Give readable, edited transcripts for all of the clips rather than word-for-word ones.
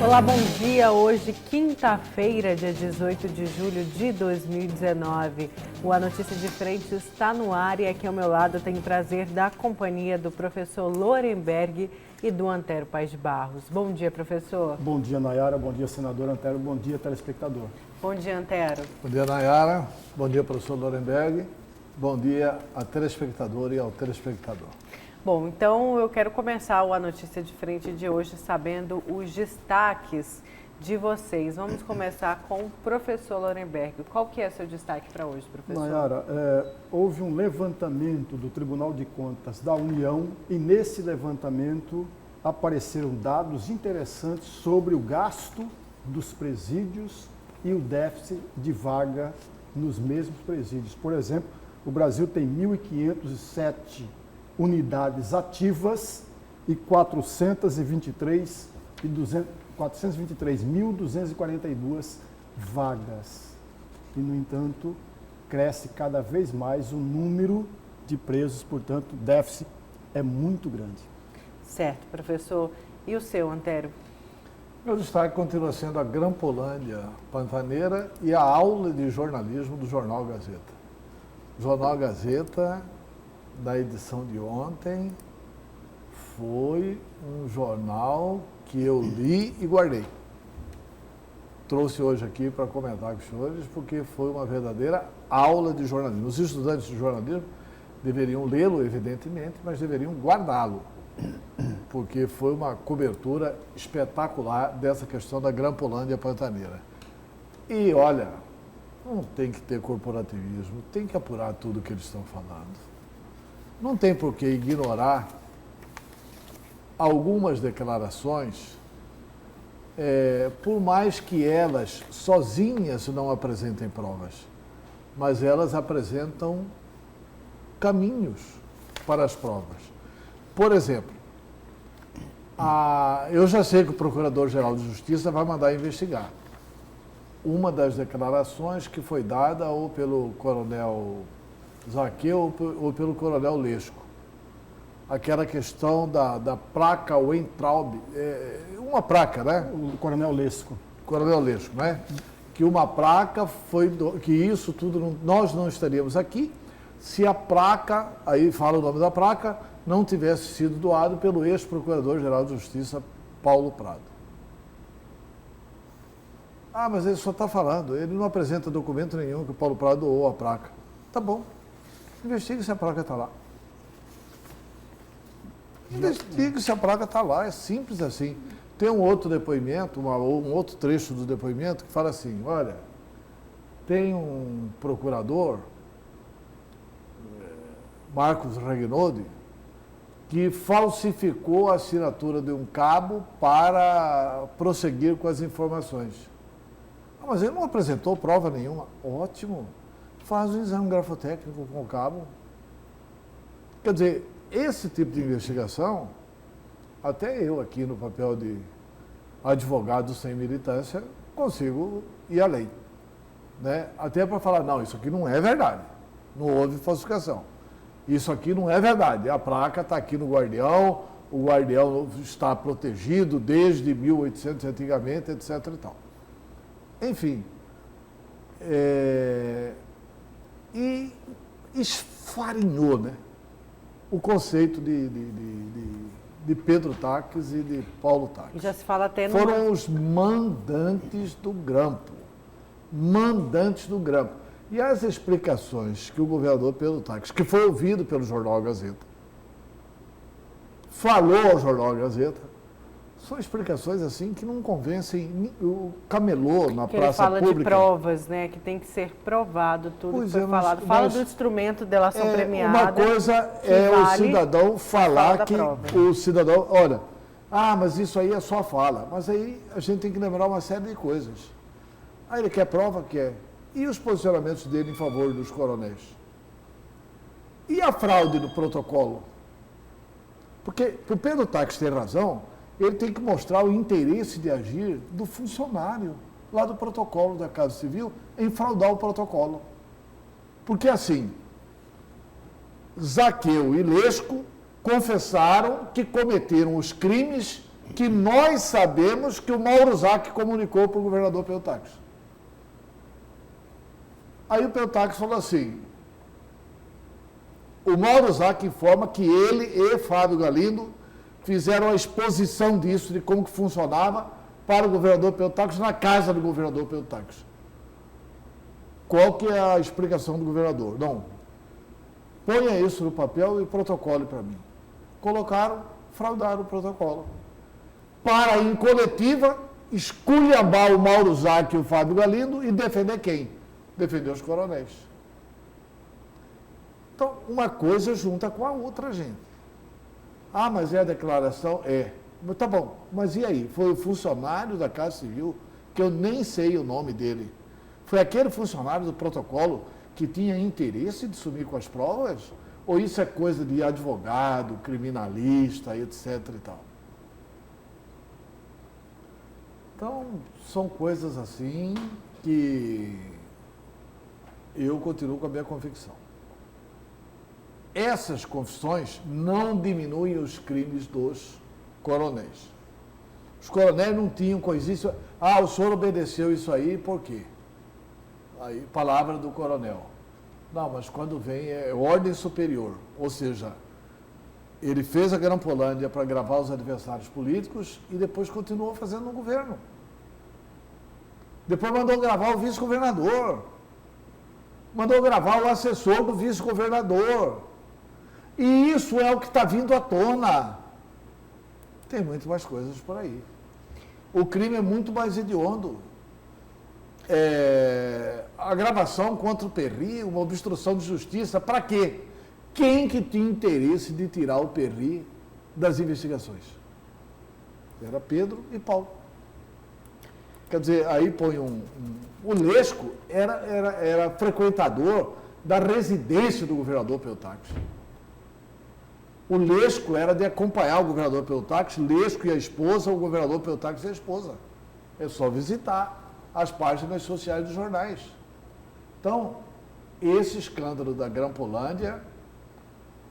Olá, bom dia. Hoje, quinta-feira, dia 18 de julho de 2019. O A Notícia de Frente está no ar e aqui ao meu lado eu tenho o prazer da companhia do professor Lorenberg e do Antero Paes de Barros. Bom dia, professor. Bom dia, Nayara. Bom dia, senador Antero. Bom dia, telespectador. Bom dia, Antero. Bom dia, Nayara. Bom dia, professor Lorenberg. Bom dia a telespectador e ao telespectador. Bom, então eu quero começar o A Notícia de Frente de hoje sabendo os destaques de vocês. Vamos começar com o professor Lorenberg. Qual que é seu destaque para hoje, professor? Nayara, houve um levantamento do Tribunal de Contas da União e nesse levantamento apareceram dados interessantes sobre o gasto dos presídios e o déficit de vaga nos mesmos presídios. Por exemplo, o Brasil tem 1.507 unidades ativas e 423.242 vagas. E, no entanto, cresce cada vez mais o número de presos, portanto, o déficit é muito grande. Certo, professor. E o seu, Antero? Meu destaque continua sendo a Grampolândia Pantaneira e a aula de jornalismo do Jornal Gazeta. O Jornal Gazeta, da edição de ontem, foi um jornal que eu li e guardei. Trouxe hoje aqui para comentar com os senhores, porque foi uma verdadeira aula de jornalismo. Os estudantes de jornalismo deveriam lê-lo, evidentemente, mas deveriam guardá-lo, porque foi uma cobertura espetacular dessa questão da Grampolândia Pantaneira. E, olha, não tem que ter corporativismo, tem que apurar tudo o que eles estão falando. Não tem por que ignorar algumas declarações, por mais que elas sozinhas não apresentem provas, mas elas apresentam caminhos para as provas. Por exemplo, eu já sei que o Procurador-Geral de Justiça vai mandar investigar. Uma das declarações que foi dada ou pelo Coronel Zaqueu ou pelo Coronel Lesco. Aquela questão da placa Weintraub, uma placa, né? O Coronel Lesco. Coronel Lesco, né? Que uma placa que isso tudo, nós não estaríamos aqui se a placa, aí fala o nome da placa, não tivesse sido doado pelo ex-procurador-geral de Justiça, Paulo Prado. Ah, mas ele só está falando, ele não apresenta documento nenhum que o Paulo Prado doou a placa. Tá bom. Investigue se a placa está lá. Investigue se a placa está lá, é simples assim. Tem um outro depoimento, um outro trecho do depoimento que fala assim, olha, tem um procurador, Marcos Ragnodi, que falsificou a assinatura de um cabo para prosseguir com as informações. Ah, mas ele não apresentou prova nenhuma. Ótimo. Faz um exame grafotécnico com o cabo. Quer dizer, esse tipo de investigação, até eu aqui no papel de advogado sem militância, consigo ir além. Né? Até para falar, não, isso aqui não é verdade. Não houve falsificação. Isso aqui não é verdade. A placa está aqui no Guardião, o Guardião está protegido desde 1800 antigamente, etc. e tal. Enfim, e esfarinhou, né, o conceito de Pedro Taques e de Paulo Taques. Já se fala até no... Foram os mandantes do grampo. Mandantes do grampo. E as explicações que o governador Pedro Taques, que foi ouvido pelo Jornal Gazeta, falou ao Jornal Gazeta, são explicações assim que não convencem o camelô na praça pública. Ele fala de provas, né? Que tem que ser provado tudo que foi falado. Fala do instrumento de delação premiada. Uma coisa é o cidadão falar que o cidadão, olha, mas isso aí é só fala. Mas aí a gente tem que lembrar uma série de coisas. Ele quer prova? Quer. E os posicionamentos dele em favor dos coronéis? E a fraude no protocolo? Porque o Pedro Taques tem razão, ele tem que mostrar o interesse de agir do funcionário lá do protocolo da Casa Civil em fraudar o protocolo. Porque assim, Zaqueu e Lesco confessaram que cometeram os crimes que nós sabemos que o Mauro Zac comunicou para o governador Peltax. Aí o Peltax falou assim, o Mauro Zac informa que ele e Fábio Galindo fizeram a exposição disso, de como que funcionava, para o governador Peltax, na casa do governador Peltax. Qual que é a explicação do governador? Não, ponha isso no papel e protocole para mim. Colocaram, fraudaram o protocolo. Para, em coletiva, esculhambar o Mauro Zac e o Fábio Galindo e defender quem? Defender os coronéis. Então, uma coisa junta com a outra, gente. Ah, mas é a declaração? É. Tá bom, mas e aí? Foi o funcionário da Casa Civil, que eu nem sei o nome dele. Foi aquele funcionário do protocolo que tinha interesse de sumir com as provas? Ou isso é coisa de advogado, criminalista, etc. e tal? Então, são coisas assim que eu continuo com a minha convicção. Essas confissões não diminuem os crimes dos coronéis. Os coronéis não tinham coisíssima. Ah, o senhor obedeceu isso aí, por quê? Aí, palavra do coronel. Não, mas quando vem é ordem superior. Ou seja, ele fez a Grampolândia para gravar os adversários políticos e depois continuou fazendo no governo. Depois mandou gravar o vice-governador. Mandou gravar o assessor do vice-governador. E isso é o que está vindo à tona. Tem muito mais coisas por aí. O crime é muito mais hediondo. A gravação contra o Perry, uma obstrução de justiça, para quê? Quem que tinha interesse de tirar o Perry das investigações? Era Pedro e Paulo. Quer dizer, aí põe o Lesco era frequentador da residência do governador Peltax. O Lesco era de acompanhar o governador Peltax, Lesco e a esposa, o governador Peltax e a esposa. É só visitar as páginas sociais dos jornais. Então, esse escândalo da Grampolândia,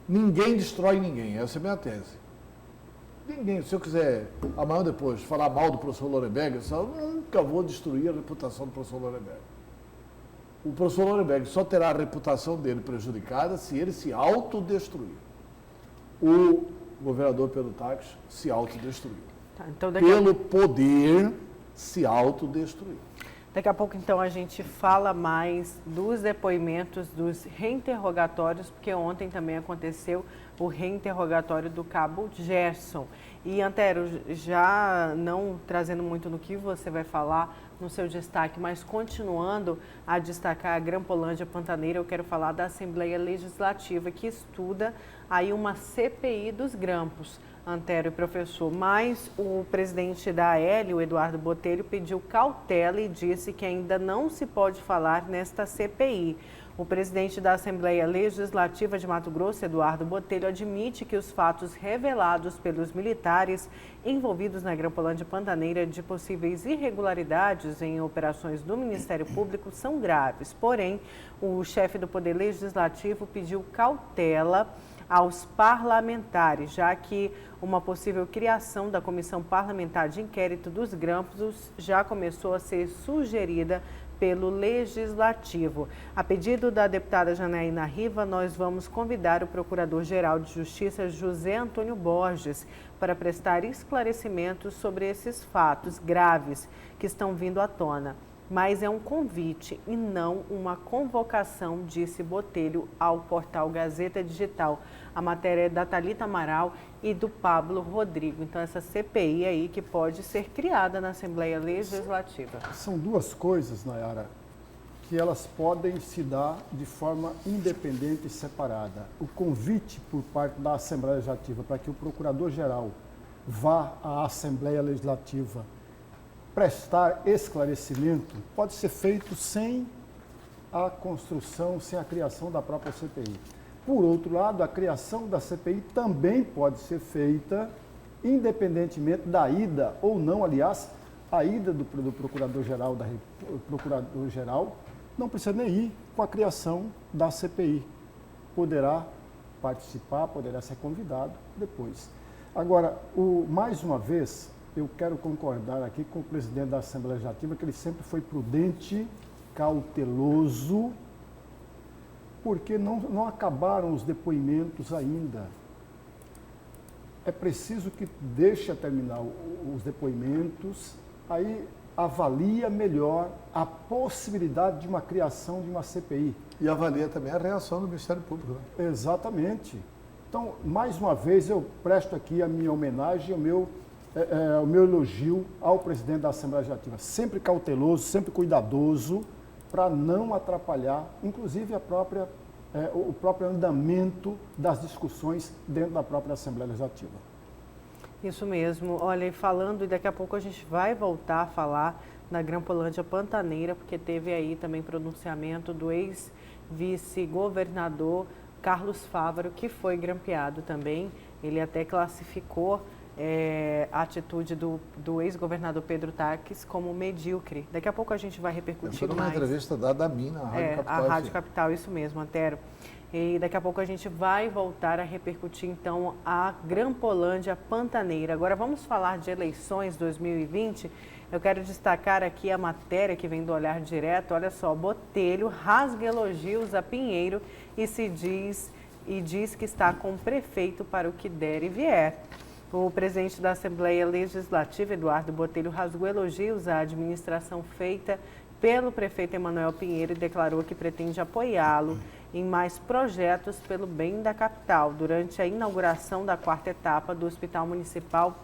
ninguém destrói ninguém, essa é a minha tese. Ninguém, se eu quiser, amanhã ou depois, falar mal do professor Lorenberg, eu nunca vou destruir a reputação do professor Lorenberg. O professor Lorenberg só terá a reputação dele prejudicada se ele se autodestruir. O governador Peltax se autodestruiu. Tá, então pelo poder, se autodestruiu. Daqui a pouco, então, a gente fala mais dos depoimentos, dos reinterrogatórios, porque ontem também aconteceu o reinterrogatório do cabo Gerson. E, Antero, já não trazendo muito no que você vai falar no seu destaque, mas continuando a destacar a Grampolândia Pantaneira, eu quero falar da Assembleia Legislativa, que estuda aí uma CPI dos grampos. Antero e professor, mas o presidente da AL, o Eduardo Botelho, pediu cautela e disse que ainda não se pode falar nesta CPI. O presidente da Assembleia Legislativa de Mato Grosso, Eduardo Botelho, admite que os fatos revelados pelos militares envolvidos na Grampolândia Pantaneira de possíveis irregularidades em operações do Ministério Público são graves. Porém, o chefe do Poder Legislativo pediu cautela aos parlamentares, já que uma possível criação da Comissão Parlamentar de Inquérito dos Grampos já começou a ser sugerida pelo Legislativo. A pedido da deputada Janaína Riva, nós vamos convidar o Procurador-Geral de Justiça, José Antônio Borges, para prestar esclarecimentos sobre esses fatos graves que estão vindo à tona. Mas é um convite e não uma convocação, disse Botelho ao portal Gazeta Digital. A matéria é da Thalita Amaral e do Pablo Rodrigo. Então, essa CPI aí que pode ser criada na Assembleia Legislativa. São duas coisas, Nayara, que elas podem se dar de forma independente e separada. O convite por parte da Assembleia Legislativa para que o Procurador-Geral vá à Assembleia Legislativa prestar esclarecimento pode ser feito sem a construção, sem a criação da própria CPI. Por outro lado, a criação da CPI também pode ser feita independentemente da ida ou não. Aliás, a ida do Procurador-Geral não precisa nem ir com a criação da CPI. Poderá participar, poderá ser convidado depois. Agora, mais uma vez, eu quero concordar aqui com o presidente da Assembleia Legislativa, que ele sempre foi prudente, cauteloso, porque não acabaram os depoimentos ainda. É preciso que deixe terminar os depoimentos, aí avalia melhor a possibilidade de uma criação de uma CPI. E avalia também a reação do Ministério Público. Né? Exatamente. Então, mais uma vez, eu presto aqui a minha homenagem, o meu elogio ao presidente da Assembleia Legislativa. Sempre cauteloso, sempre cuidadoso, para não atrapalhar, inclusive, o próprio andamento das discussões dentro da própria Assembleia Legislativa. Isso mesmo. Olha, e falando, e daqui a pouco a gente vai voltar a falar na Grampolândia Pantaneira, porque teve aí também pronunciamento do ex-vice-governador Carlos Fávaro, que foi grampeado também. Ele até classificou a atitude do ex-governador Pedro Taques como medíocre. Daqui a pouco a gente vai repercutir foi numa mais. entrevista dada a mim na Rádio Capital. A Rádio Capital, isso mesmo, Antero. E daqui a pouco a gente vai voltar a repercutir, então, a Grampolândia Pantaneira. Agora vamos falar de eleições 2020. Eu quero destacar aqui a matéria que vem do Olhar Direto. Olha só, Botelho rasga elogios a Pinheiro e diz que está com o prefeito para o que der e vier. O presidente da Assembleia Legislativa, Eduardo Botelho, rasgou elogios à administração feita pelo prefeito Emanuel Pinheiro e declarou que pretende apoiá-lo em mais projetos pelo bem da capital, durante a inauguração da 4ª etapa do Hospital Municipal,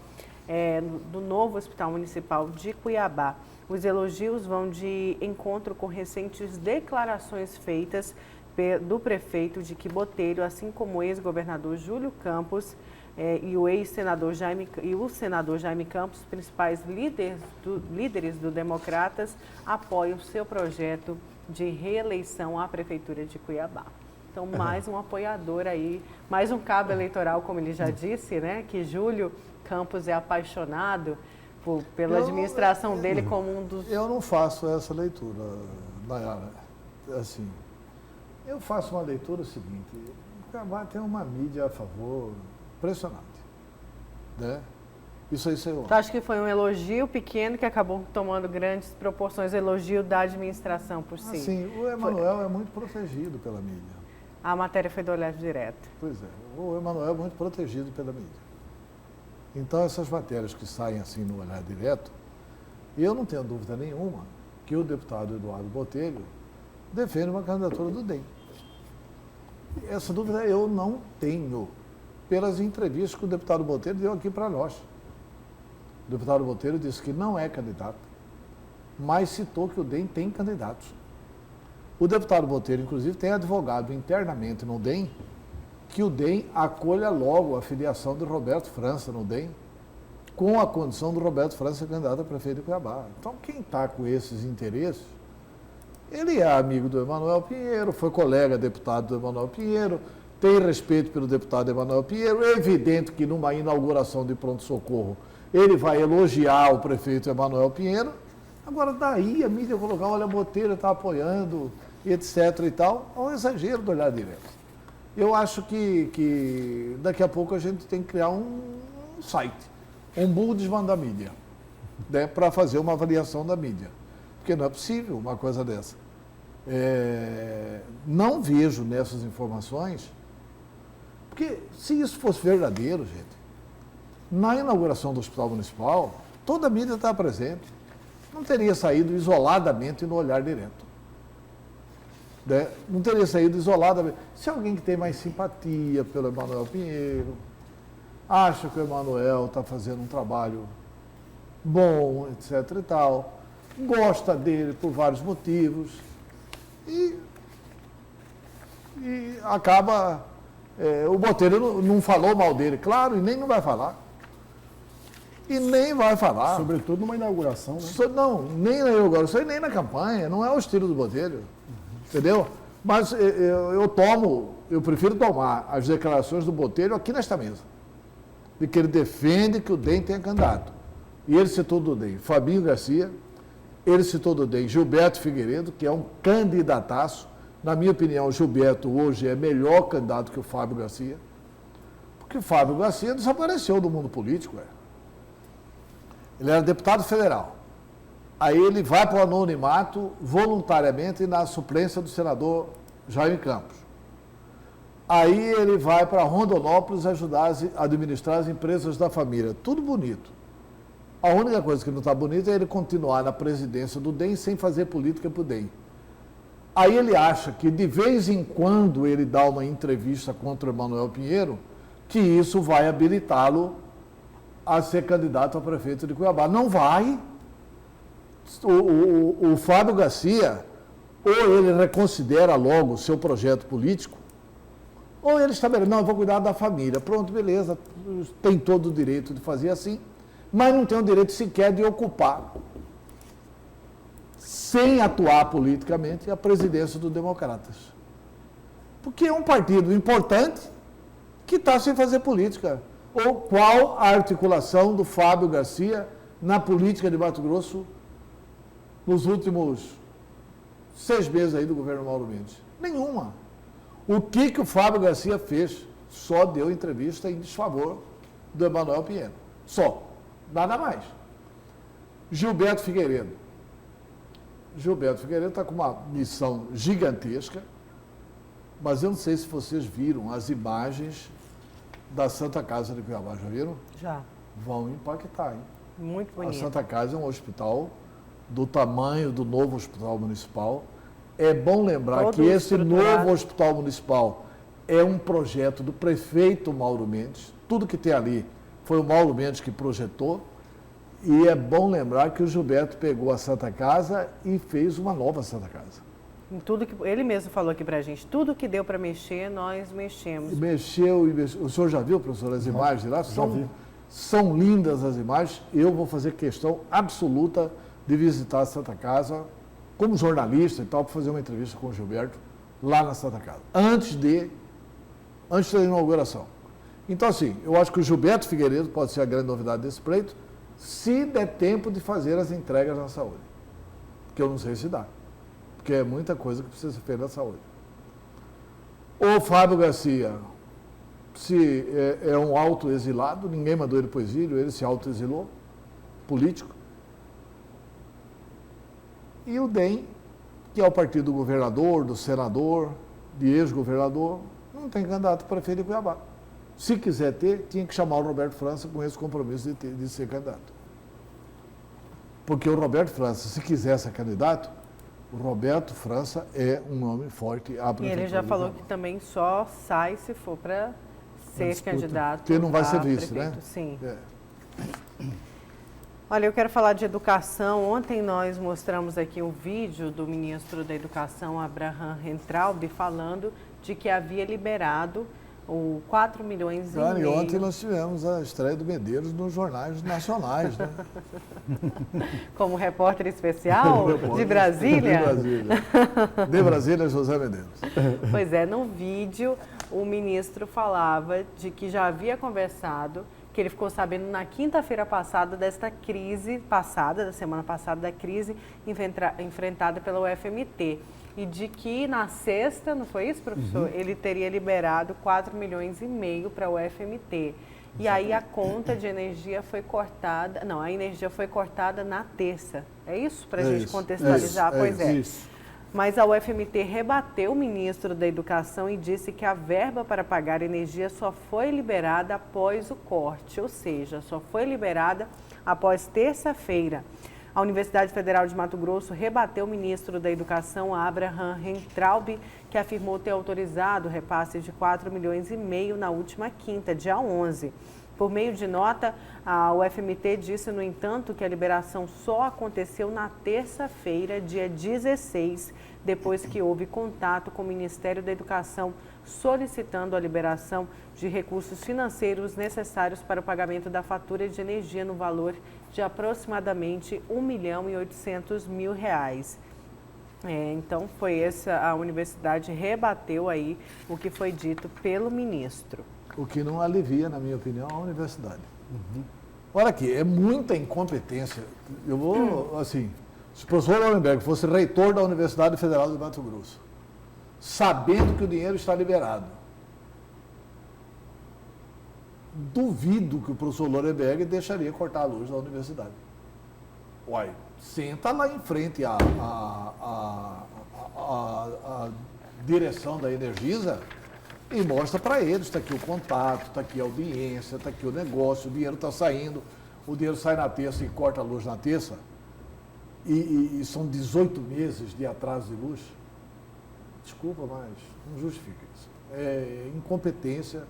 do novo Hospital Municipal de Cuiabá. Os elogios vão de encontro com recentes declarações feitas do prefeito de que Botelho, assim como o ex-governador Júlio Campos e o senador Jaime Campos, principais líderes do Democratas, apoiam o seu projeto de reeleição à Prefeitura de Cuiabá. Então, mais um apoiador aí, mais um cabo eleitoral, como ele já disse, né? Que Júlio Campos é apaixonado pela administração dele como um dos... Eu não faço essa leitura, Nayara. Assim, eu faço uma leitura seguinte: o Cuiabá tem uma mídia a favor impressionante, né? Isso aí saiu. Tu acha que foi um elogio pequeno que acabou tomando grandes proporções, elogio da administração por si? Sim, o Emanuel é muito protegido pela mídia. A matéria foi do Olhar Direto. Pois é, o Emanuel é muito protegido pela mídia. Então, essas matérias que saem assim no Olhar Direto, eu não tenho dúvida nenhuma que o deputado Eduardo Botelho defende uma candidatura do DEM. Essa dúvida eu não tenho, pelas entrevistas que o deputado Botelho deu aqui para nós. O deputado Botelho disse que não é candidato, mas citou que o DEM tem candidatos. O deputado Botelho, inclusive, tem advogado internamente no DEM que o DEM acolha logo a filiação de Roberto França no DEM, com a condição do Roberto França ser candidato a prefeito de Cuiabá. Então, quem está com esses interesses, ele é amigo do Emanuel Pinheiro, foi colega deputado do Emanuel Pinheiro, tem respeito pelo deputado Emanuel Pinheiro. É evidente que numa inauguração de pronto-socorro ele vai elogiar o prefeito Emanuel Pinheiro. Agora, daí a mídia colocar, olha, Botelho está apoiando, etc. e tal, é um exagero do Olhar Direto. Eu acho que daqui a pouco a gente tem que criar um site, um Bundesmann da mídia, né, para fazer uma avaliação da mídia. Porque não é possível uma coisa dessa. Não vejo nessas informações, porque se isso fosse verdadeiro, gente, na inauguração do Hospital Municipal, toda a mídia está presente. Não teria saído isoladamente no Olhar Direto. Né? Não teria saído isoladamente. Se alguém que tem mais simpatia pelo Emanuel Pinheiro, acha que o Emanuel está fazendo um trabalho bom, etc. e tal, gosta dele por vários motivos e acaba... o Botelho não falou mal dele, claro, e nem não vai falar. E nem vai falar. Sobretudo numa inauguração, né? Não, nem na inauguração e nem na campanha. Não é o estilo do Botelho. Entendeu? Mas eu prefiro tomar as declarações do Botelho aqui nesta mesa. De que ele defende que o DEM tenha candidato. E ele citou do DEM Fabinho Garcia, ele citou do DEM Gilberto Figueiredo, que é um candidataço. Na minha opinião, o Gilberto hoje é melhor candidato que o Fábio Garcia. Porque o Fábio Garcia desapareceu do mundo político. Ele era deputado federal. Aí ele vai para o anonimato voluntariamente na suplência do senador Jaime Campos. Aí ele vai para Rondonópolis ajudar a administrar as empresas da família. Tudo bonito. A única coisa que não está bonita é ele continuar na presidência do DEM sem fazer política para o DEM. Aí ele acha que de vez em quando ele dá uma entrevista contra o Emanuel Pinheiro, que isso vai habilitá-lo a ser candidato a prefeito de Cuiabá. Não vai. O Fábio Garcia, ou ele reconsidera logo o seu projeto político, ou ele estabelece, não, eu vou cuidar da família. Pronto, beleza, tem todo o direito de fazer assim, mas não tem o direito sequer de ocupar, sem atuar politicamente, a presidência do Democratas. Porque é um partido importante que está sem fazer política. Ou qual a articulação do Fábio Garcia na política de Mato Grosso nos últimos 6 meses aí do governo Mauro Mendes? Nenhuma. O que o Fábio Garcia fez? Só deu entrevista em desfavor do Emanuel Pinheiro. Só. Nada mais. Gilberto Figueiredo. Gilberto Figueiredo está com uma missão gigantesca, mas eu não sei se vocês viram as imagens da Santa Casa de Cuiabá. Já viram? Já. Vão impactar, hein? Muito bonito. A Santa Casa é um hospital do tamanho do novo hospital municipal. É bom lembrar Todo que esse estruturado. novo hospital municipal é um projeto do prefeito Mauro Mendes. Tudo que tem ali foi o Mauro Mendes que projetou. E é bom lembrar que o Gilberto pegou a Santa Casa e fez uma nova Santa Casa. Em tudo que ele mesmo falou aqui pra gente, tudo que deu para mexer, nós mexemos. Mexeu. O senhor já viu, professor, as imagens de lá? São lindas as imagens. Eu vou fazer questão absoluta de visitar a Santa Casa como jornalista e tal, para fazer uma entrevista com o Gilberto lá na Santa Casa, antes da inauguração. Então, assim, eu acho que o Gilberto Figueiredo pode ser a grande novidade desse pleito, se der tempo de fazer as entregas na saúde. Que eu não sei se dá. Porque é muita coisa que precisa ser feita na saúde. O Fábio Garcia, se é um autoexilado, ninguém mandou ele para o exílio, ele se autoexilou, político. E o DEM, que é o partido do governador, do senador, de ex-governador, não tem candidato para prefeito de Cuiabá. Se quiser ter, tinha que chamar o Roberto França com esse compromisso de ser candidato. Porque o Roberto França, se quiser ser candidato, o Roberto França é um nome forte à prefeitura. E ele já falou que também só sai se for para ser candidato. Porque não vai ser vice, prefeito. né? Sim. É. Olha, eu quero falar de educação. Ontem nós mostramos aqui um vídeo do ministro da Educação, Abraham Weintraub, falando de que havia liberado 4 milhões e meio. E ontem nós tivemos a estreia do Medeiros nos jornais nacionais, né? Como repórter especial de Brasília? De Brasília. De Brasília, José Medeiros. Pois é, no vídeo o ministro falava de que já havia conversado, que ele ficou sabendo na quinta-feira passada desta crise da semana passada, da crise enfrentada pela UFMT. E de que na sexta, não foi isso, professor? Ele teria liberado 4 milhões e meio para a UFMT. E aí a conta de energia foi cortada, a energia foi cortada na terça. É isso? Para a gente contextualizar? Pois é. Mas a UFMT rebateu o ministro da Educação e disse que a verba para pagar energia só foi liberada após o corte, ou seja, só foi liberada após terça-feira. A Universidade Federal de Mato Grosso rebateu o ministro da Educação, Abraham Weintraub, que afirmou ter autorizado o repasse de 4 milhões e meio na última quinta, dia 11. Por meio de nota, a UFMT disse, no entanto, que a liberação só aconteceu na terça-feira, dia 16, depois que houve contato com o Ministério da Educação solicitando a liberação de recursos financeiros necessários para o pagamento da fatura de energia no valor de aproximadamente R$ 1.800.000. Então, foi essa, a universidade rebateu aí o que foi dito pelo ministro. O que não alivia, na minha opinião, a universidade. Olha aqui, é muita incompetência. Eu vou, assim, se o professor Laurenberg fosse reitor da Universidade Federal de Mato Grosso, sabendo que o dinheiro está liberado, duvido que o professor Lorenberg deixaria cortar a luz da universidade. Uai, senta lá em frente a direção da Energisa e mostra para eles, está aqui o contato, está aqui a audiência, está aqui o negócio, o dinheiro está saindo, o dinheiro sai na terça e corta a luz na terça, e são 18 meses de atraso de luz. Desculpa, mas não justifica isso. É incompetência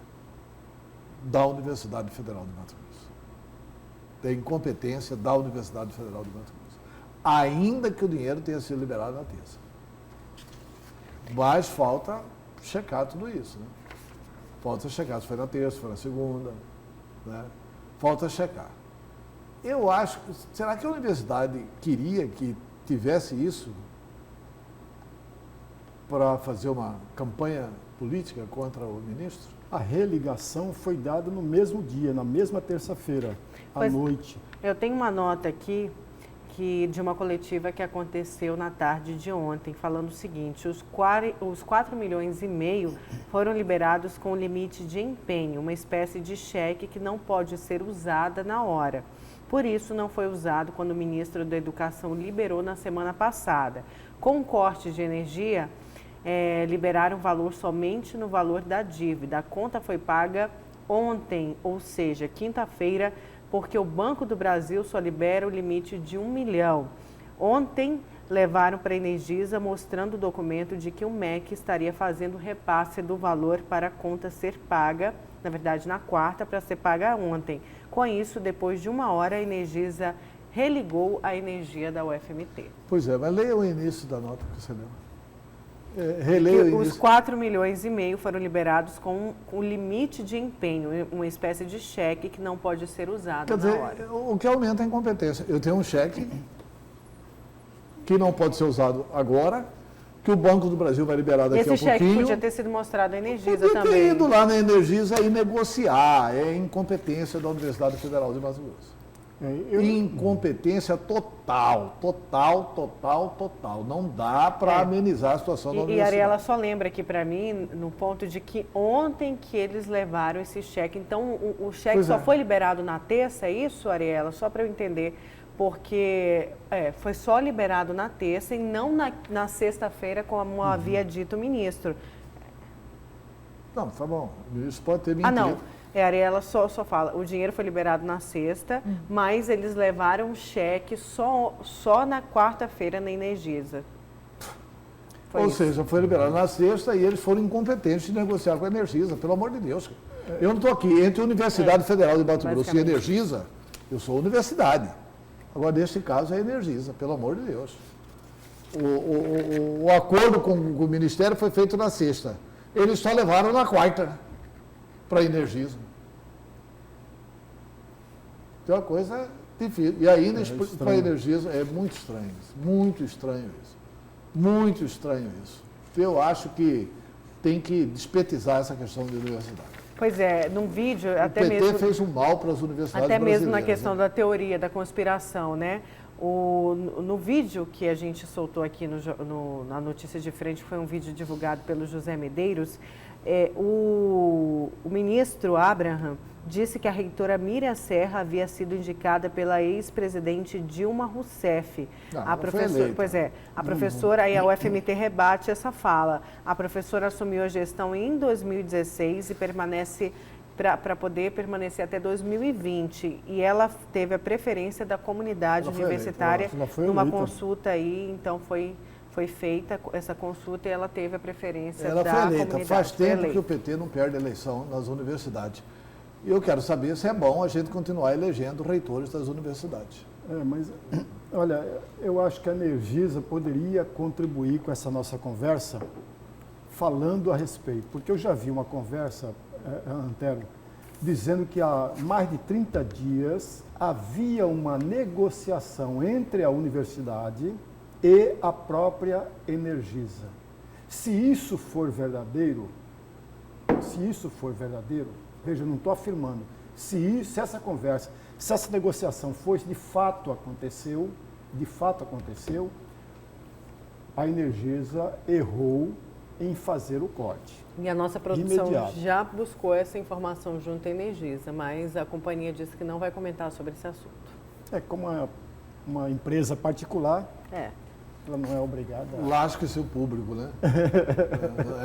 da Universidade Federal de Mato Grosso. É incompetência da Universidade Federal de Mato Grosso. Ainda que o dinheiro tenha sido liberado na terça. Mas falta checar tudo isso, né? Falta checar se foi na terça, se foi na segunda, né? Falta checar. Eu acho, será que a universidade queria que tivesse isso para fazer uma campanha política contra o ministro? A religação foi dada no mesmo dia, na mesma terça-feira, à noite. Eu tenho uma nota aqui de uma coletiva que aconteceu na tarde de ontem, falando o seguinte: os 4,5 milhões foram liberados com limite de empenho, uma espécie de cheque que não pode ser usada na hora. Por isso, não foi usado quando o ministro da Educação liberou na semana passada. Com corte de energia, liberaram o valor somente no valor da dívida. A conta foi paga ontem, ou seja, quinta-feira, porque o Banco do Brasil só libera o limite de 1 milhão. Ontem, levaram para a Energisa mostrando o documento de que o MEC estaria fazendo repasse do valor para a conta ser paga, na verdade na quarta, para ser paga ontem. Com isso, depois de 1 hora, a Energisa religou a energia da UFMT. Pois é, mas leia o início da nota que você leu. Releia o início. Os 4,5 milhões foram liberados com o limite de empenho, uma espécie de cheque que não pode ser usado Quer dizer, na hora. o que aumenta a incompetência. Eu tenho um cheque que não pode ser usado agora, que o Banco do Brasil vai liberar daqui a pouquinho. Esse cheque podia ter sido mostrado à Energisa podia também. ter ido lá na Energisa e negociar. É incompetência da Universidade Federal de Mato Grosso. Incompetência total. Não dá para amenizar a situação da universidade. E Ariela só lembra aqui para mim, no ponto de que ontem que eles levaram esse cheque. Então, o cheque só foi liberado na terça, é isso, Ariela? Só para eu entender. Porque foi só liberado na terça e não na sexta-feira, como havia dito o ministro. Não, tá bom. Isso pode ter mentido. Ah, não. A Ariela só fala, o dinheiro foi liberado na sexta, mas eles levaram o cheque só na quarta-feira na Energisa. Ou seja, foi liberado na sexta e eles foram incompetentes de negociar com a Energisa, pelo amor de Deus. Eu não estou aqui. Entre a Universidade Federal de Mato Grosso e a Energisa, eu sou universidade. Agora, nesse caso, é a Energisa, pelo amor de Deus. O acordo com o Ministério foi feito na sexta. Eles só levaram na quarta para a Energisa. Então, é uma coisa difícil. E ainda para a Energisa é muito estranho isso. Muito estranho isso. Muito estranho isso. Eu acho que tem que despetizar essa questão de universidade. Pois é, num vídeo, até mesmo... O PT mesmo, fez um mal para as universidades até brasileiras. mesmo na questão da teoria da conspiração, né? No vídeo que a gente soltou aqui na Notícia de Frente, foi um vídeo divulgado pelo José Medeiros, o ministro Abraham disse que a reitora Miriam Serra havia sido indicada pela ex-presidente Dilma Rousseff. A professora, pois é, a professora, aí a UFMT rebate essa fala. A professora assumiu a gestão em 2016 e permanece para poder permanecer até 2020. E ela teve a preferência da comunidade universitária numa consulta aí, então foi feita essa consulta e ela teve a preferência da comunidade. Ela foi eleita. Faz tempo que o PT não perde eleição nas universidades. E eu quero saber se é bom a gente continuar elegendo reitores das universidades. Mas, olha, eu acho que a Energisa poderia contribuir com essa nossa conversa falando a respeito, porque eu já vi uma conversa, Antero, dizendo que há mais de 30 dias havia uma negociação entre a universidade e a própria Energisa. Se isso for verdadeiro, veja, eu não estou afirmando, se essa conversa, se essa negociação de fato aconteceu, a Energisa errou em fazer o corte. E a nossa produção Imediato. já buscou essa informação junto à Energisa, mas a companhia disse que não vai comentar sobre esse assunto. É como uma empresa particular, É. ela não é obrigada Lasque-se o público, né?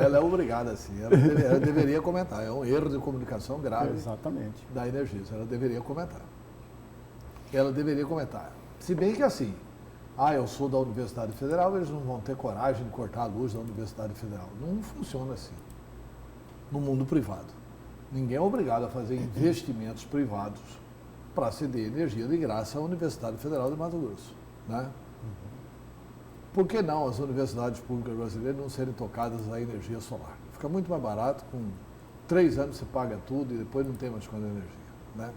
Ela é obrigada, sim. Ela deveria comentar. É um erro de comunicação grave Exatamente. da Energisa. Ela deveria comentar. Ela deveria comentar. Se bem que assim, eu sou da Universidade Federal, eles não vão ter coragem de cortar a luz da Universidade Federal. Não funciona assim. No mundo privado. Ninguém é obrigado a fazer investimentos privados para ceder energia de graça à Universidade Federal de Mato Grosso, né? Por que não as universidades públicas brasileiras não serem tocadas à energia solar? Fica muito mais barato, com 3 anos você paga tudo e depois não tem mais quando energia, né?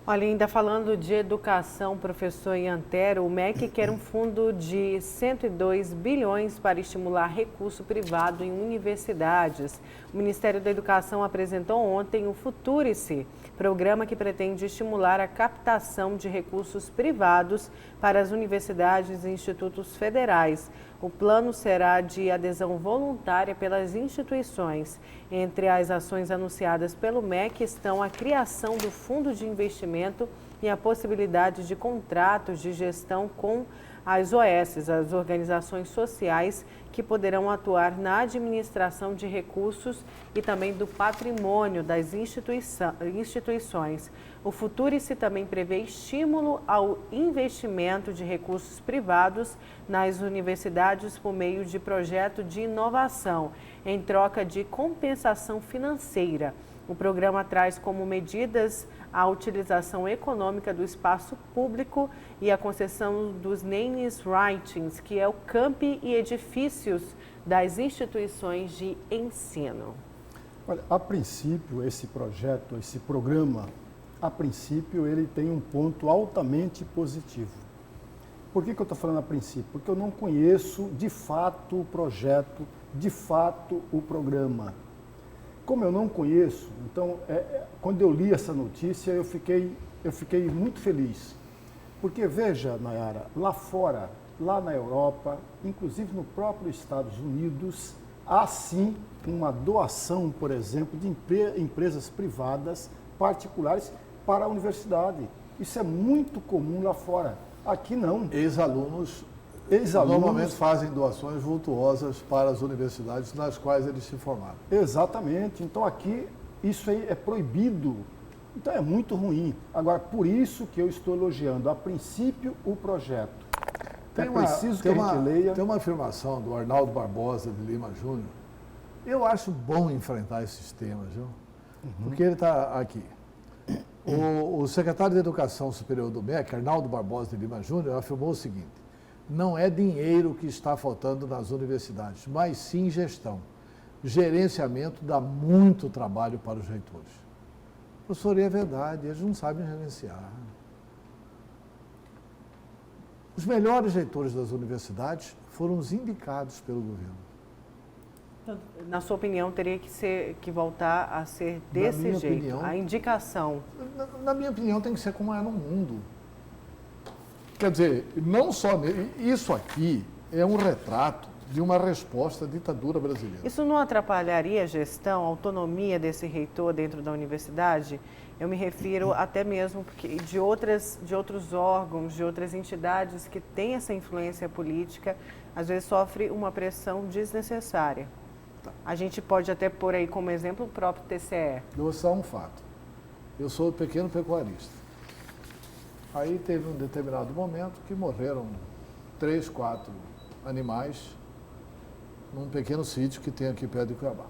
Olha, ainda falando de educação, professor Ian Tero, o MEC quer um fundo de 102 bilhões para estimular recurso privado em universidades. O Ministério da Educação apresentou ontem o Futurice, programa que pretende estimular a captação de recursos privados para as universidades e institutos federais. O plano será de adesão voluntária pelas instituições. Entre as ações anunciadas pelo MEC estão a criação do Fundo de Investimento e a possibilidade de contratos de gestão com as OS, as organizações sociais, que poderão atuar na administração de recursos e também do patrimônio das instituições. O Futurice também prevê estímulo ao investimento de recursos privados nas universidades por meio de projeto de inovação, em troca de compensação financeira. O programa traz como medidas a utilização econômica do espaço público e a concessão dos names rights, que é o campi e edifícios das instituições de ensino. Olha, a princípio, esse projeto, esse programa, a princípio, ele tem um ponto altamente positivo. Por que eu estou falando a princípio? Porque eu não conheço de fato o projeto, de fato o programa. Como eu não conheço, então, quando eu li essa notícia, eu fiquei muito feliz. Porque, veja, Nayara, lá fora, lá na Europa, inclusive no próprio Estados Unidos, há sim uma doação, por exemplo, de empresas privadas, particulares, para a universidade. Isso é muito comum lá fora. Aqui não. Ex-alunos normalmente fazem doações vultuosas para as universidades nas quais eles se formaram. Exatamente. Então aqui isso aí é proibido. Então é muito ruim. Agora, por isso que eu estou elogiando, a princípio, o projeto. Preciso que a gente leia. Tem uma afirmação do Arnaldo Barbosa de Lima Júnior. Eu acho bom enfrentar esses temas, viu? Porque ele está aqui. O secretário de Educação Superior do MEC, Arnaldo Barbosa de Lima Júnior, afirmou o seguinte: não é dinheiro que está faltando nas universidades, mas sim gestão. Gerenciamento dá muito trabalho para os reitores. Professor, é verdade, eles não sabem gerenciar. Os melhores reitores das universidades foram os indicados pelo governo. Na sua opinião, teria que voltar a ser desse jeito? A indicação. Na minha opinião, tem que ser como é no mundo. Quer dizer, não só isso aqui é um retrato de uma resposta à ditadura brasileira. Isso não atrapalharia a gestão, a autonomia desse reitor dentro da universidade? Eu me refiro até mesmo porque de outros órgãos, de outras entidades que têm essa influência política, às vezes sofre uma pressão desnecessária. A gente pode até pôr aí como exemplo o próprio TCE. Eu vou citar um fato. Eu sou pequeno pecuarista. Aí teve um determinado momento que morreram 3, 4 animais num pequeno sítio que tem aqui perto de Cuiabá.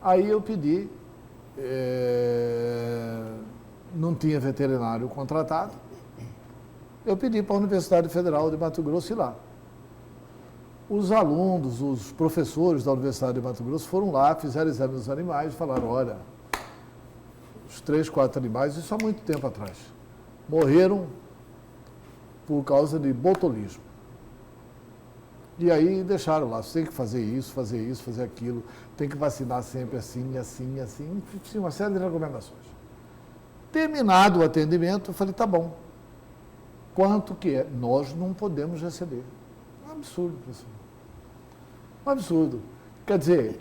Aí eu pedi, não tinha veterinário contratado, eu pedi para a Universidade Federal de Mato Grosso ir lá. Os alunos, os professores da Universidade de Mato Grosso foram lá, fizeram exame dos animais e falaram: olha, os 3, 4 animais, isso há muito tempo atrás, morreram por causa de botulismo. E aí deixaram lá, você tem que fazer isso, fazer aquilo, tem que vacinar sempre assim, uma série de recomendações. Terminado o atendimento, eu falei: tá bom, quanto que é? Nós não podemos receber. É um absurdo, professor. Um absurdo. Quer dizer,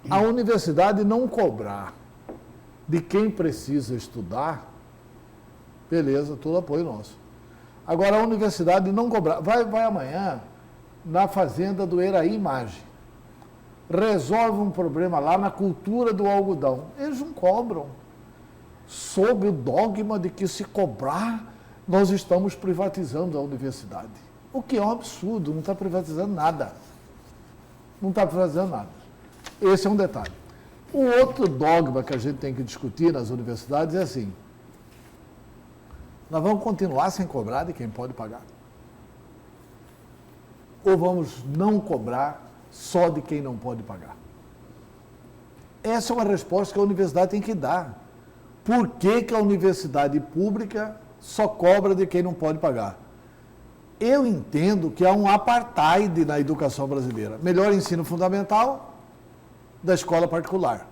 a universidade não cobrar de quem precisa estudar, beleza, todo apoio nosso. Agora, a universidade não cobrar. Vai amanhã na fazenda do Eraí Maggi. Resolve um problema lá na cultura do algodão. Eles não cobram. Sob o dogma de que se cobrar, nós estamos privatizando a universidade. O que é um absurdo, não está privatizando nada. Não está privatizando nada. Esse é um detalhe. O outro dogma que a gente tem que discutir nas universidades é assim: nós vamos continuar sem cobrar de quem pode pagar? Ou vamos não cobrar só de quem não pode pagar? Essa é uma resposta que a universidade tem que dar. Por que a universidade pública só cobra de quem não pode pagar? Eu entendo que há um apartheid na educação brasileira. Melhor ensino fundamental da escola particular.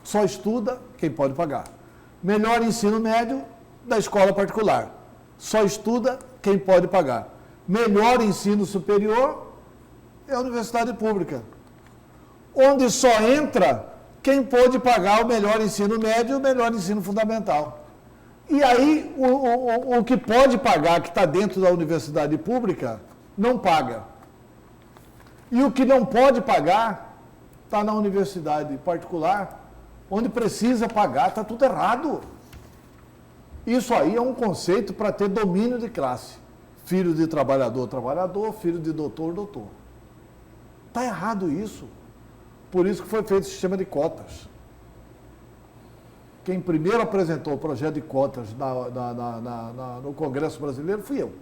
Só estuda quem pode pagar. Melhor ensino médio da escola particular. Só estuda quem pode pagar. Melhor ensino superior é a universidade pública, onde só entra quem pode pagar o melhor ensino médio e o melhor ensino fundamental. E aí, o que pode pagar, que está dentro da universidade pública, não paga. E o que não pode pagar, está na universidade particular, onde precisa pagar, está tudo errado. Isso aí é um conceito para ter domínio de classe. Filho de trabalhador, trabalhador, filho de doutor, doutor. Está errado isso. Por isso que foi feito o sistema de cotas. Quem primeiro apresentou o projeto de cotas no Congresso Brasileiro fui eu.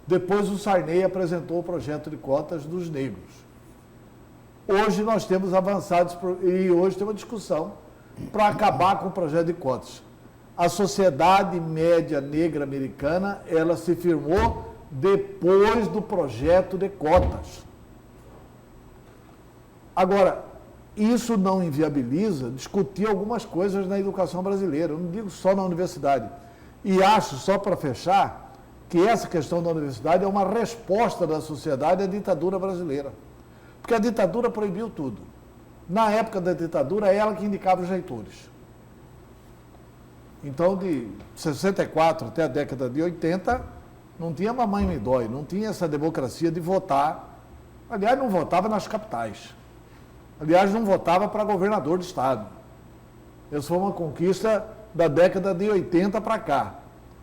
Depois o Sarney apresentou o projeto de cotas dos negros. Hoje nós temos avançados, e hoje tem uma discussão para acabar com o projeto de cotas. A Sociedade Média Negra Americana, ela se firmou depois do projeto de cotas. Agora, isso não inviabiliza discutir algumas coisas na educação brasileira, eu não digo só na universidade. E acho, só para fechar, que essa questão da universidade é uma resposta da sociedade à ditadura brasileira. Porque a ditadura proibiu tudo. Na época da ditadura, é ela que indicava os reitores. Então, de 64 até a década de 80, não tinha mamãe me dói, não tinha essa democracia de votar. Aliás, não votava nas capitais. Aliás, não votava para governador do estado. Isso foi uma conquista da década de 80 para cá.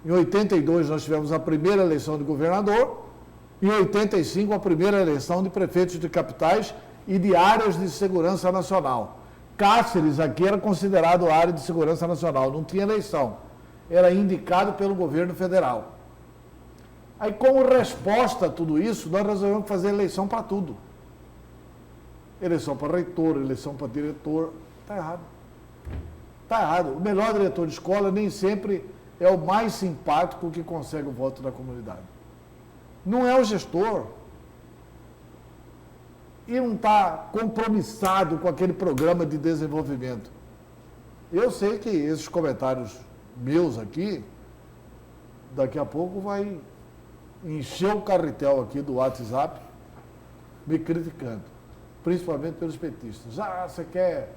Em 82 nós tivemos a primeira eleição de governador, em 85 a primeira eleição de prefeitos de capitais e de áreas de segurança nacional. Cáceres aqui era considerado área de segurança nacional, não tinha eleição. Era indicado pelo governo federal. Aí, como resposta a tudo isso, nós resolvemos fazer eleição para tudo. Eleição para reitor, eleição para diretor. Está errado. Está errado. O melhor diretor de escola nem sempre é o mais simpático que consegue o voto da comunidade. Não é o gestor. E não está compromissado com aquele programa de desenvolvimento. Eu sei que esses comentários meus aqui, daqui a pouco vai encher o carretel aqui do WhatsApp me criticando, principalmente pelos petistas. Ah, você quer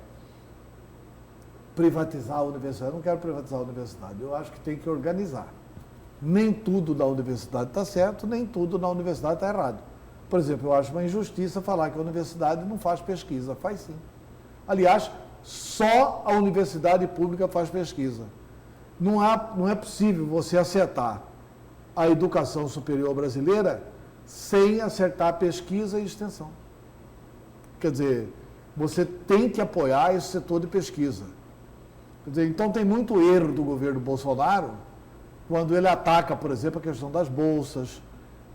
privatizar a universidade? Eu não quero privatizar a universidade, eu acho que tem que organizar. Nem tudo da universidade está certo, nem tudo na universidade está errado. Por exemplo, eu acho uma injustiça falar que a universidade não faz pesquisa. Faz sim. Aliás, só a universidade pública faz pesquisa. Não é possível você acertar a educação superior brasileira sem acertar pesquisa e extensão. Quer dizer, você tem que apoiar esse setor de pesquisa. Quer dizer, então tem muito erro do governo Bolsonaro quando ele ataca, por exemplo, a questão das bolsas,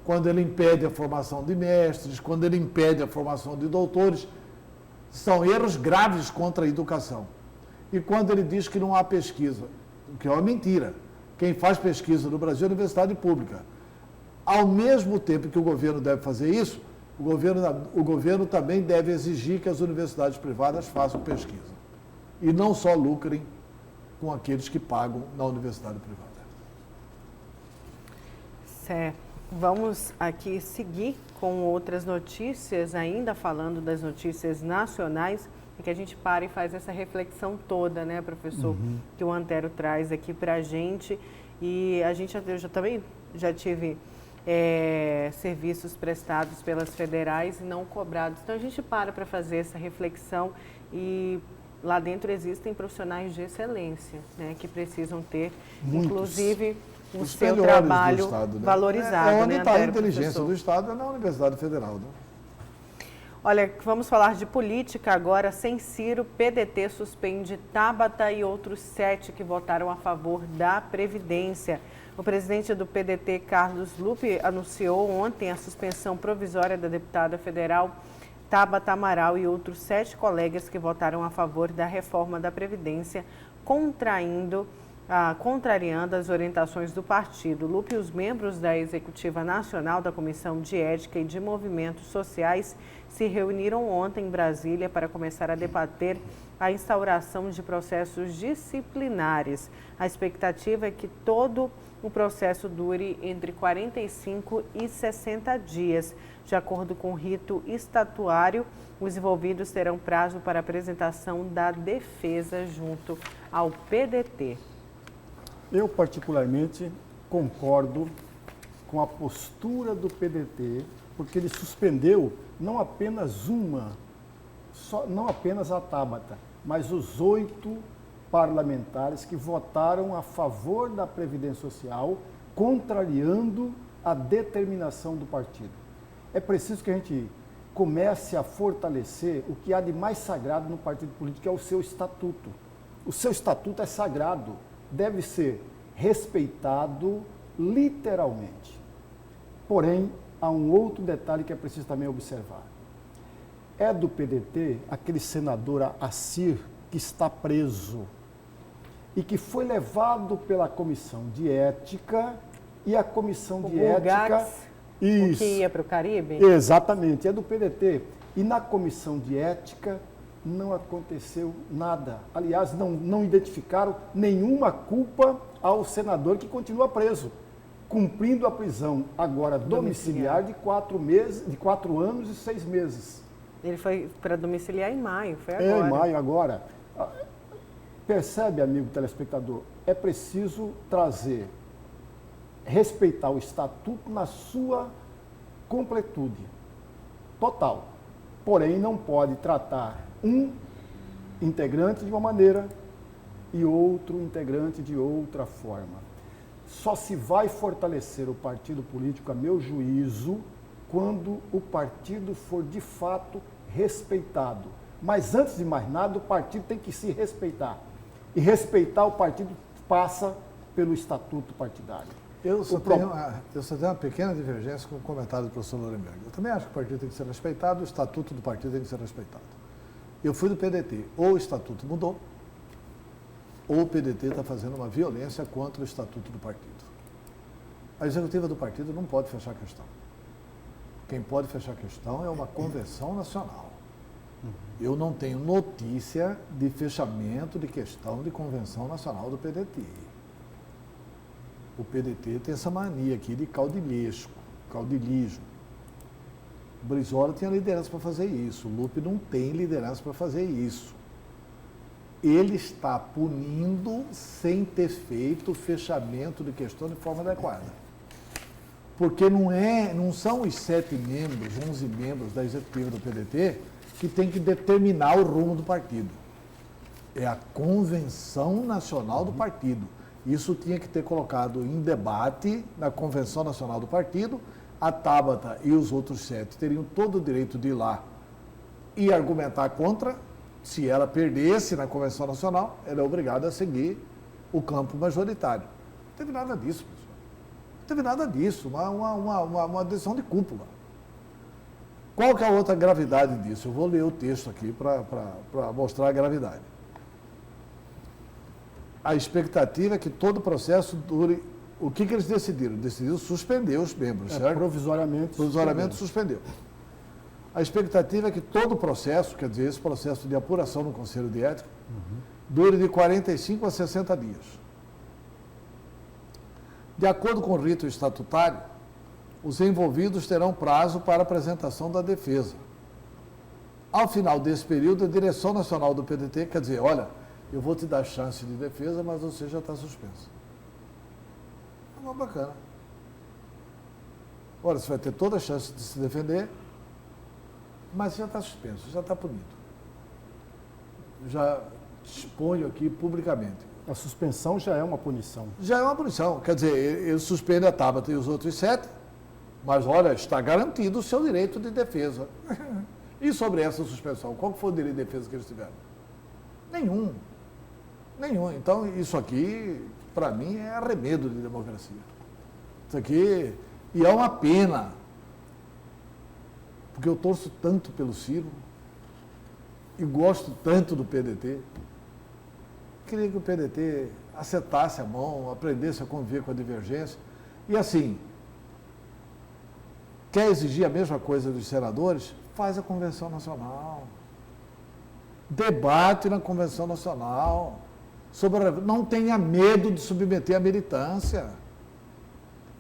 quando ele impede a formação de mestres, quando ele impede a formação de doutores. São erros graves contra a educação. E quando ele diz que não há pesquisa, o que é uma mentira. Quem faz pesquisa no Brasil é a universidade pública. Ao mesmo tempo que o governo deve fazer isso, o governo também deve exigir que as universidades privadas façam pesquisa. E não só lucrem com aqueles que pagam na universidade privada. Certo. Vamos aqui seguir com outras notícias, ainda falando das notícias nacionais, e que a gente para e faz essa reflexão toda, né, professor, que o Antero traz aqui para a gente. E eu também já tive serviços prestados pelas federais e não cobrados. Então a gente para fazer essa reflexão e lá dentro existem profissionais de excelência, né, que precisam ter, inclusive, o seu trabalho Estado, né? valorizado. Onde está a inteligência professor? do Estado, é na Universidade Federal. Né? Olha, vamos falar de política agora. Sem Ciro, PDT suspende Tabata e outros 7 que votaram a favor da Previdência. O presidente do PDT, Carlos Lupe, anunciou ontem a suspensão provisória da deputada federal Tabata Amaral e outros 7 colegas que votaram a favor da reforma da Previdência, contrariando as orientações do partido. Lupe e os membros da Executiva Nacional da Comissão de Ética e de Movimentos Sociais se reuniram ontem em Brasília para começar a debater a instauração de processos disciplinares. A expectativa é que todo o processo dure entre 45 e 60 dias. De acordo com o rito estatuário, os envolvidos terão prazo para apresentação da defesa junto ao PDT. Eu, particularmente, concordo com a postura do PDT, porque ele suspendeu não apenas a Tabata, mas os 8 parlamentares que votaram a favor da Previdência Social, contrariando a determinação do partido. É preciso que a gente comece a fortalecer o que há de mais sagrado no partido político, que é o seu estatuto. O seu estatuto é sagrado, deve ser respeitado literalmente. Porém, há um outro detalhe que é preciso também observar. É do PDT aquele senador Assir que está preso e que foi levado pela Comissão de Ética e a Comissão de Ética... O que ia para o Caribe? Exatamente, é do PDT. E na Comissão de Ética não aconteceu nada. Aliás, não identificaram nenhuma culpa ao senador que continua preso, cumprindo a prisão agora domiciliar de 4 anos e 6 meses. Ele foi para domiciliar em maio, foi agora. Em maio agora. Percebe, amigo telespectador, é preciso respeitar o estatuto na sua completude total. Porém, não pode tratar um integrante de uma maneira e outro integrante de outra forma. Só se vai fortalecer o partido político, a meu juízo, quando o partido for de fato respeitado. Mas antes de mais nada, o partido tem que se respeitar. E respeitar o partido passa pelo estatuto partidário. Eu só tenho uma pequena divergência com o comentário do professor Lorenberg. Eu também acho que o partido tem que ser respeitado, o estatuto do partido tem que ser respeitado. Eu fui do PDT, ou o estatuto mudou, ou o PDT está fazendo uma violência contra o estatuto do partido. A executiva do partido não pode fechar a questão. Quem pode fechar a questão é uma convenção nacional. Eu não tenho notícia de fechamento de questão de convenção nacional do PDT. O PDT tem essa mania aqui de caudilismo. O Brizola tinha liderança para fazer isso, o Lupe não tem liderança para fazer isso. Ele está punindo sem ter feito o fechamento de questão de forma adequada. Porque não são os 7 membros, 11 membros da executiva do PDT que tem que determinar o rumo do partido. É a convenção nacional do partido. Isso tinha que ter colocado em debate na convenção nacional do partido. A Tabata e os outros 7 teriam todo o direito de ir lá e argumentar contra. Se ela perdesse na convenção nacional, ela é obrigada a seguir o campo majoritário. Não teve nada disso, pessoal. Não teve nada disso. Uma decisão de cúpula. Qual que é a outra gravidade disso? Eu vou ler o texto aqui para mostrar a gravidade. A expectativa é que todo o processo dure... O que eles decidiram? Decidiram suspender os membros, certo? Provisoriamente. Provisoriamente suspendeu. A expectativa é que todo o processo, quer dizer, esse processo de apuração no Conselho de Ética, dure de 45 a 60 dias. De acordo com o rito estatutário, os envolvidos terão prazo para apresentação da defesa. Ao final desse período, a direção nacional do PDT quer dizer, olha, eu vou te dar chance de defesa, mas você já está suspenso. É uma bacana. Olha, você vai ter toda a chance de se defender, mas já está suspenso, já está punido. Já exponho aqui publicamente. A suspensão já é uma punição. Já é uma punição. Quer dizer, ele suspende a Tabata e os outros 7, mas olha, está garantido o seu direito de defesa. E sobre essa suspensão, qual foi o direito de defesa que eles tiveram? Nenhum. Nenhum. Então, isso aqui, para mim, é arremedo de democracia. Isso aqui, e é uma pena, porque eu torço tanto pelo Ciro e gosto tanto do PDT. Queria que o PDT acertasse a mão, aprendesse a conviver com a divergência. E assim, quer exigir a mesma coisa dos senadores? Faz a Convenção Nacional. Debate na Convenção Nacional. Não tenha medo de submeter a militância.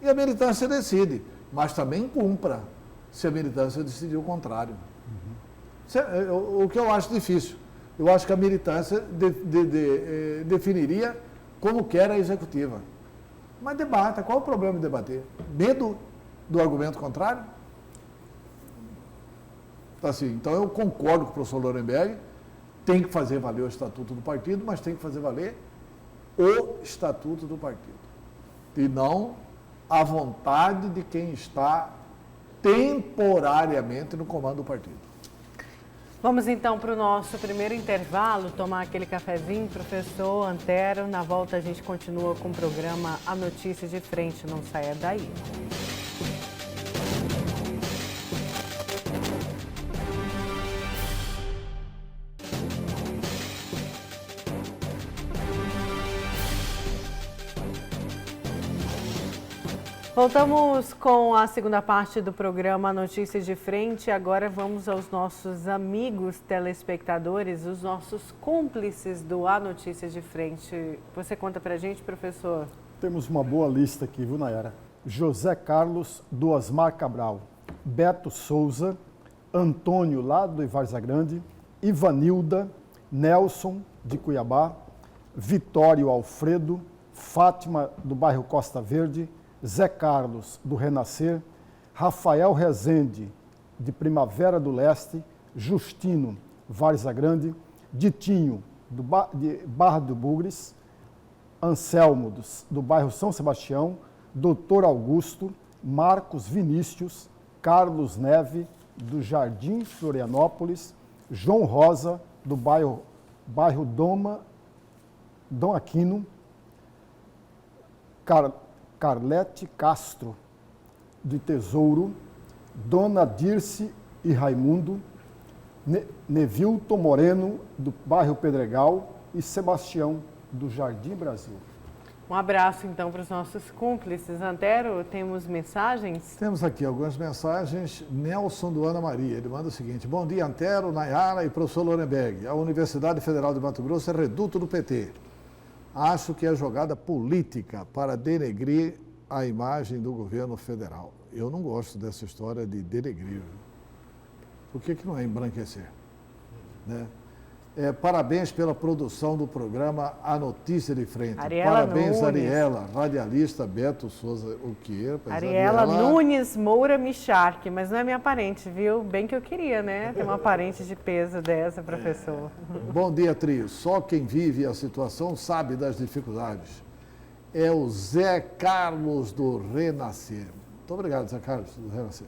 E a militância decide, mas também cumpra, se a militância decidir o contrário. O que eu acho difícil. Eu acho que a militância definiria como quer a executiva. Mas debata. Qual é o problema de debater? Medo do argumento contrário? Assim, então eu concordo com o professor Lorenberg, tem que fazer valer o estatuto do partido, mas tem que fazer valer o estatuto do partido. E não a vontade de quem está temporariamente no comando do partido. Vamos então para o nosso primeiro intervalo, tomar aquele cafezinho, professor Antero. Na volta a gente continua com o programa A Notícia de Frente, não saia daí. Voltamos com a segunda parte do programa Notícias de Frente. Agora vamos aos nossos amigos telespectadores, os nossos cúmplices do A Notícias de Frente. Você conta pra gente, professor? Temos uma boa lista aqui, viu, Nayara? José Carlos do Osmar Cabral, Beto Souza, Antônio lá do Várzea Grande, Ivanilda, Nelson de Cuiabá, Vitório Alfredo, Fátima do bairro Costa Verde, Zé Carlos, do Renascer, Rafael Rezende, de Primavera do Leste, Justino, Várzea Grande, Ditinho, de Barra do Bugres, Anselmo, do bairro São Sebastião, Doutor Augusto, Marcos Vinícius, Carlos Neve, do Jardim Florianópolis, João Rosa, do bairro Dom Aquino, Carlete Castro, de Tesouro, Dona Dirce e Raimundo, Nevilton Moreno, do bairro Pedregal e Sebastião, do Jardim Brasil. Um abraço, então, para os nossos cúmplices. Antero, temos mensagens? Temos aqui algumas mensagens. Nelson do Ana Maria, ele manda o seguinte: bom dia, Antero, Nayara e professor Lorenberg. A Universidade Federal de Mato Grosso é reduto do PT. Acho que é jogada política para denegrir a imagem do governo federal. Eu não gosto dessa história de denegrir. Por que não é embranquecer? Né? Parabéns pela produção do programa A Notícia de Frente. Ariela Parabéns, Nunes. Ariela, radialista Beto Souza, o quê? Ariela Nunes Moura Micharque, mas não é minha parente, viu? Bem que eu queria, né? Ter uma parente de peso dessa, professor. Bom dia, trio. Só quem vive a situação sabe das dificuldades. É o Zé Carlos do Renascer. Muito obrigado, Zé Carlos do Renascer.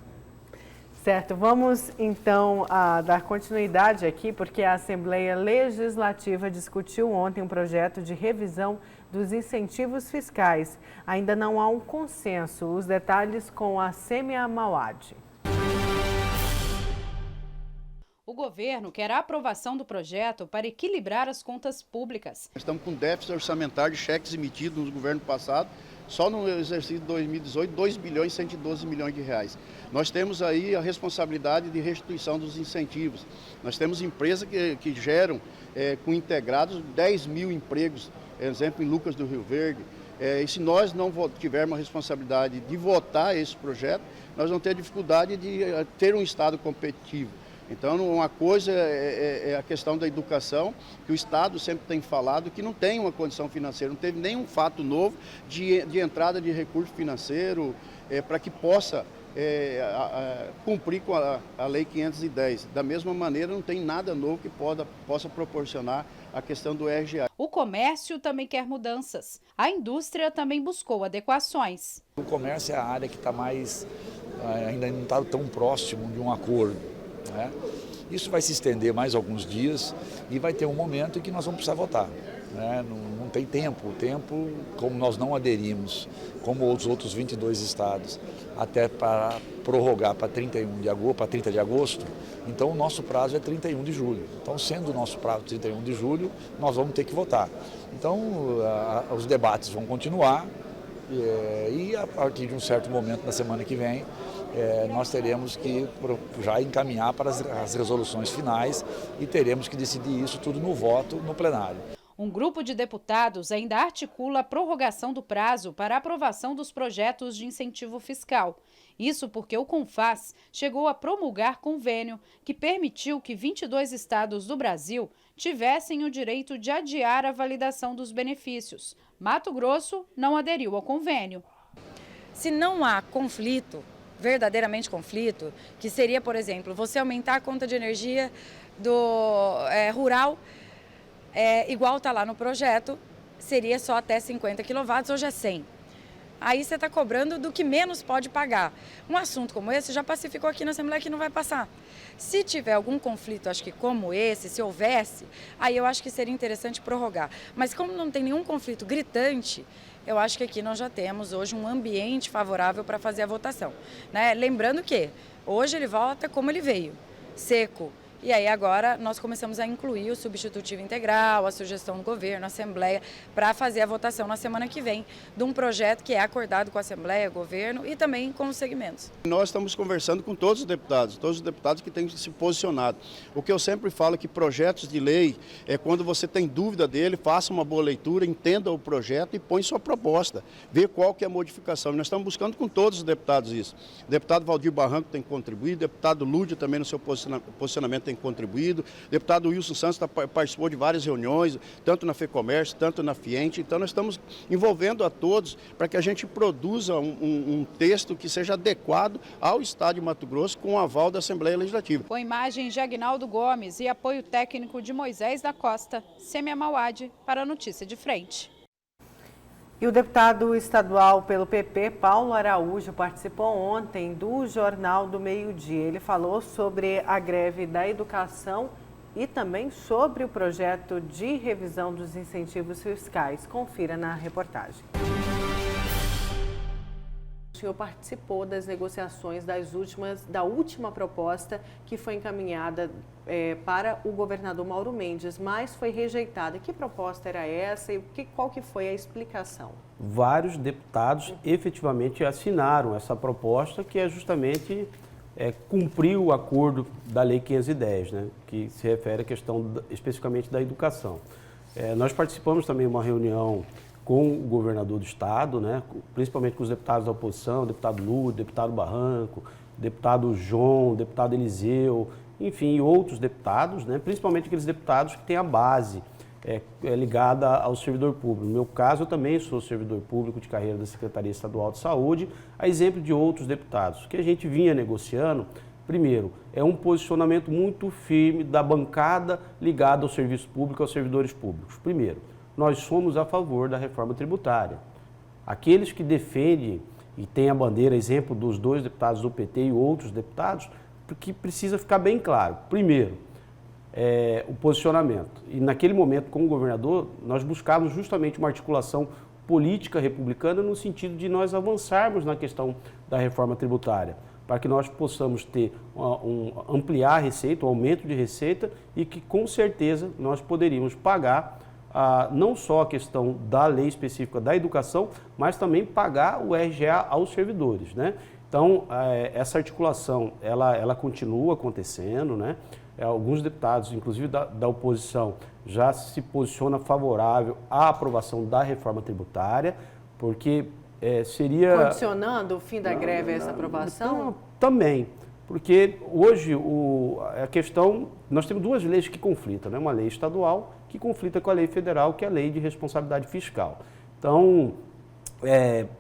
Certo, vamos então dar continuidade aqui, porque a Assembleia Legislativa discutiu ontem um projeto de revisão dos incentivos fiscais. Ainda não há um consenso. Os detalhes com a Sêmia Mauad. O governo quer a aprovação do projeto para equilibrar as contas públicas. Estamos com déficit orçamentário de cheques emitidos no governo passado. Só no exercício de 2018, 2 bilhões e 112 milhões de reais. Nós temos aí a responsabilidade de restituição dos incentivos. Nós temos empresas que geram com integrados 10 mil empregos, exemplo em Lucas do Rio Verde, E se nós não tivermos a responsabilidade de votar esse projeto, nós vamos ter dificuldade de ter um Estado competitivo. Então, uma coisa é a questão da educação, que o Estado sempre tem falado que não tem uma condição financeira, não teve nenhum fato novo de entrada de recurso financeiro para que possa cumprir com a Lei 510. Da mesma maneira, não tem nada novo que possa proporcionar a questão do RGA. O comércio também quer mudanças. A indústria também buscou adequações. O comércio é a área que está mais, ainda não está tão próximo de um acordo, né? Isso vai se estender mais alguns dias e vai ter um momento em que nós vamos precisar votar, né? Não tem tempo. O tempo, como nós não aderimos, como os outros 22 estados, até para prorrogar para 30 de agosto, então o nosso prazo é 31 de julho. Então, sendo o nosso prazo 31 de julho, nós vamos ter que votar. Então, os debates vão continuar e a partir de um certo momento da semana que vem, nós teremos que já encaminhar para as resoluções finais e teremos que decidir isso tudo no voto no plenário. Um grupo de deputados ainda articula a prorrogação do prazo para a aprovação dos projetos de incentivo fiscal. Isso porque o CONFAS chegou a promulgar convênio que permitiu que 22 estados do Brasil tivessem o direito de adiar a validação dos benefícios. Mato Grosso não aderiu ao convênio. Se não há conflito, verdadeiramente conflito, que seria, por exemplo, você aumentar a conta de energia do rural, igual está lá no projeto, seria só até 50 kW, hoje é 100. Aí você está cobrando do que menos pode pagar. Um assunto como esse já pacificou aqui na Assembleia que não vai passar. Se tiver algum conflito, acho que como esse, se houvesse, aí eu acho que seria interessante prorrogar. Mas como não tem nenhum conflito gritante, eu acho que aqui nós já temos hoje um ambiente favorável para fazer a votação, né? Lembrando que hoje ele vota como ele veio, seco. E aí agora nós começamos a incluir o substitutivo integral, a sugestão do governo, a Assembleia, para fazer a votação na semana que vem de um projeto que é acordado com a Assembleia, governo e também com os segmentos. Nós estamos conversando com todos os deputados que têm se posicionado. O que eu sempre falo é que projetos de lei, quando você tem dúvida dele, faça uma boa leitura, entenda o projeto e põe sua proposta, vê qual que é a modificação. Nós estamos buscando com todos os deputados isso. O deputado Valdir Barranco tem contribuído, o deputado Lúdio também no seu posicionamento tem contribuído, o deputado Wilson Santos participou de várias reuniões, tanto na FEComércio, tanto na FIENTE, então nós estamos envolvendo a todos para que a gente produza um texto que seja adequado ao Estado de Mato Grosso com o aval da Assembleia Legislativa. Com imagens de Agnaldo Gomes e apoio técnico de Moisés da Costa, Sêmia Mauad para a Notícia de Frente. E o deputado estadual pelo PP, Paulo Araújo, participou ontem do Jornal do Meio-Dia. Ele falou sobre a greve da educação e também sobre o projeto de revisão dos incentivos fiscais. Confira na reportagem. O senhor participou das negociações da última proposta que foi encaminhada para o governador Mauro Mendes, mas foi rejeitada. Que proposta era essa e qual que foi a explicação? Vários deputados efetivamente assinaram essa proposta, que é justamente cumprir o acordo da Lei 510, né, que se refere à questão especificamente da educação. Nós participamos também de uma reunião com o governador do estado, né, principalmente com os deputados da oposição, deputado Lúcio, deputado Barranco, deputado João, deputado Eliseu, enfim, e outros deputados, né, principalmente aqueles deputados que têm a base ligada ao servidor público. No meu caso, eu também sou servidor público de carreira da Secretaria Estadual de Saúde, a exemplo de outros deputados. O que a gente vinha negociando, primeiro, é um posicionamento muito firme da bancada ligada ao serviço público, aos servidores públicos. Primeiro, nós somos a favor da reforma tributária. Aqueles que defendem e têm a bandeira, exemplo dos dois deputados do PT e outros deputados, porque precisa ficar bem claro. Primeiro, o posicionamento. E naquele momento, como governador, nós buscávamos justamente uma articulação política republicana no sentido de nós avançarmos na questão da reforma tributária, para que nós possamos ter ampliar a receita, o aumento de receita e que com certeza nós poderíamos pagar não só a questão da lei específica da educação, mas também pagar o RGA aos servidores, né? Então, essa articulação, ela continua acontecendo, né? Alguns deputados, inclusive da oposição, já se posiciona favorável à aprovação da reforma tributária, porque seria... Condicionando o fim da greve a essa aprovação? Então, também, porque hoje a questão, nós temos duas leis que conflitam, né? Uma lei estadual que conflita com a lei federal, que é a lei de responsabilidade fiscal. Então,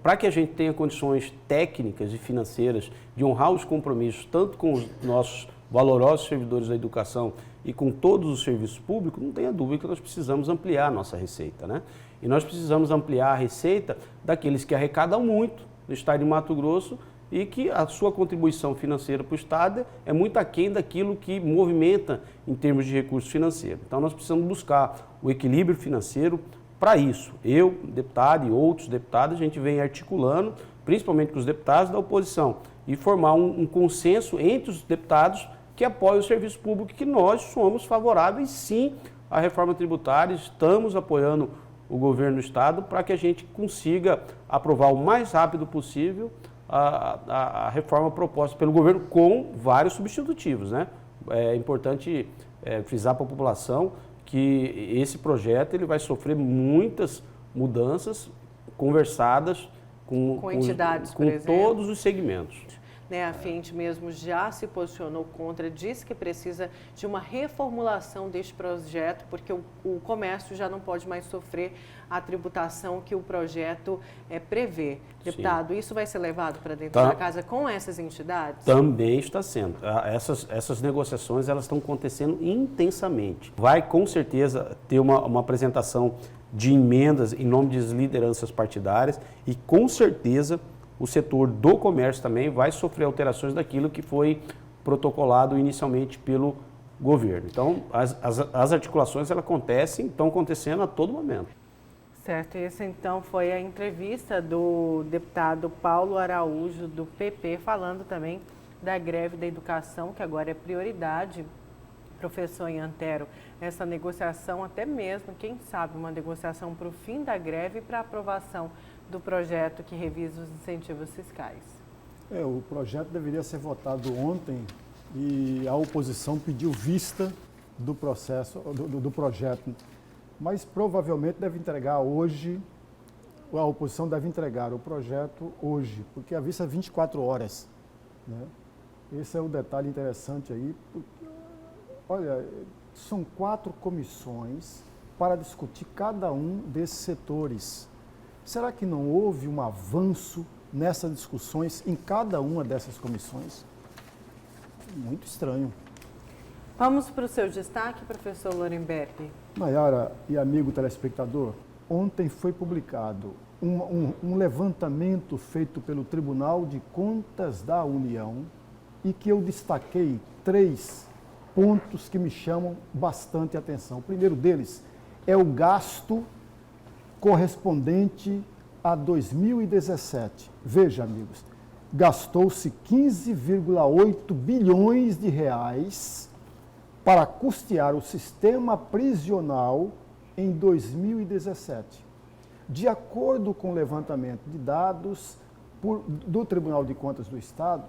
para que a gente tenha condições técnicas e financeiras de honrar os compromissos, tanto com os nossos valorosos servidores da educação e com todos os serviços públicos, não tenha dúvida que nós precisamos ampliar a nossa receita, né? E nós precisamos ampliar a receita daqueles que arrecadam muito no estado de Mato Grosso e que a sua contribuição financeira para o estado é muito aquém daquilo que movimenta em termos de recursos financeiros. Então nós precisamos buscar o equilíbrio financeiro para isso. Eu, deputado e outros deputados, a gente vem articulando, principalmente com os deputados da oposição, e formar um consenso entre os deputados que apoiam o serviço público, que nós somos favoráveis sim à reforma tributária, estamos apoiando o governo do estado para que a gente consiga aprovar o mais rápido possível a reforma proposta pelo governo com vários substitutivos, né? É importante frisar para a população que esse projeto ele vai sofrer muitas mudanças conversadas com entidades, com todos os segmentos. A Fiente mesmo já se posicionou contra, disse que precisa de uma reformulação deste projeto, porque o comércio já não pode mais sofrer a tributação que o projeto prevê. Deputado, isso vai ser levado para dentro da casa com essas entidades? Também está sendo. Essas negociações elas estão acontecendo intensamente. Vai com certeza ter uma apresentação de emendas em nome das lideranças partidárias e com certeza o setor do comércio também vai sofrer alterações daquilo que foi protocolado inicialmente pelo governo. Então, as articulações elas estão acontecendo a todo momento. Certo, essa então foi a entrevista do deputado Paulo Araújo, do PP, falando também da greve da educação, que agora é prioridade. Professor Antero, essa negociação, até mesmo, quem sabe, uma negociação para o fim da greve e para a aprovação do projeto que revisa os incentivos fiscais. O projeto deveria ser votado ontem e a oposição pediu vista do processo, do projeto, mas provavelmente deve entregar hoje, a oposição deve entregar o projeto hoje, porque a vista é 24 horas. Né? Esse é o detalhe interessante aí, porque, olha, são 4 comissões para discutir cada um desses setores. Será que não houve um avanço nessas discussões em cada uma dessas comissões? Muito estranho. Vamos para o seu destaque, professor Lorenberg. Nayara e amigo telespectador, ontem foi publicado um levantamento feito pelo Tribunal de Contas da União e que eu destaquei 3 pontos que me chamam bastante atenção. O primeiro deles é o gasto correspondente a 2017. Veja, amigos, gastou-se 15,8 bilhões de reais para custear o sistema prisional em 2017. De acordo com o levantamento de dados do Tribunal de Contas do Estado,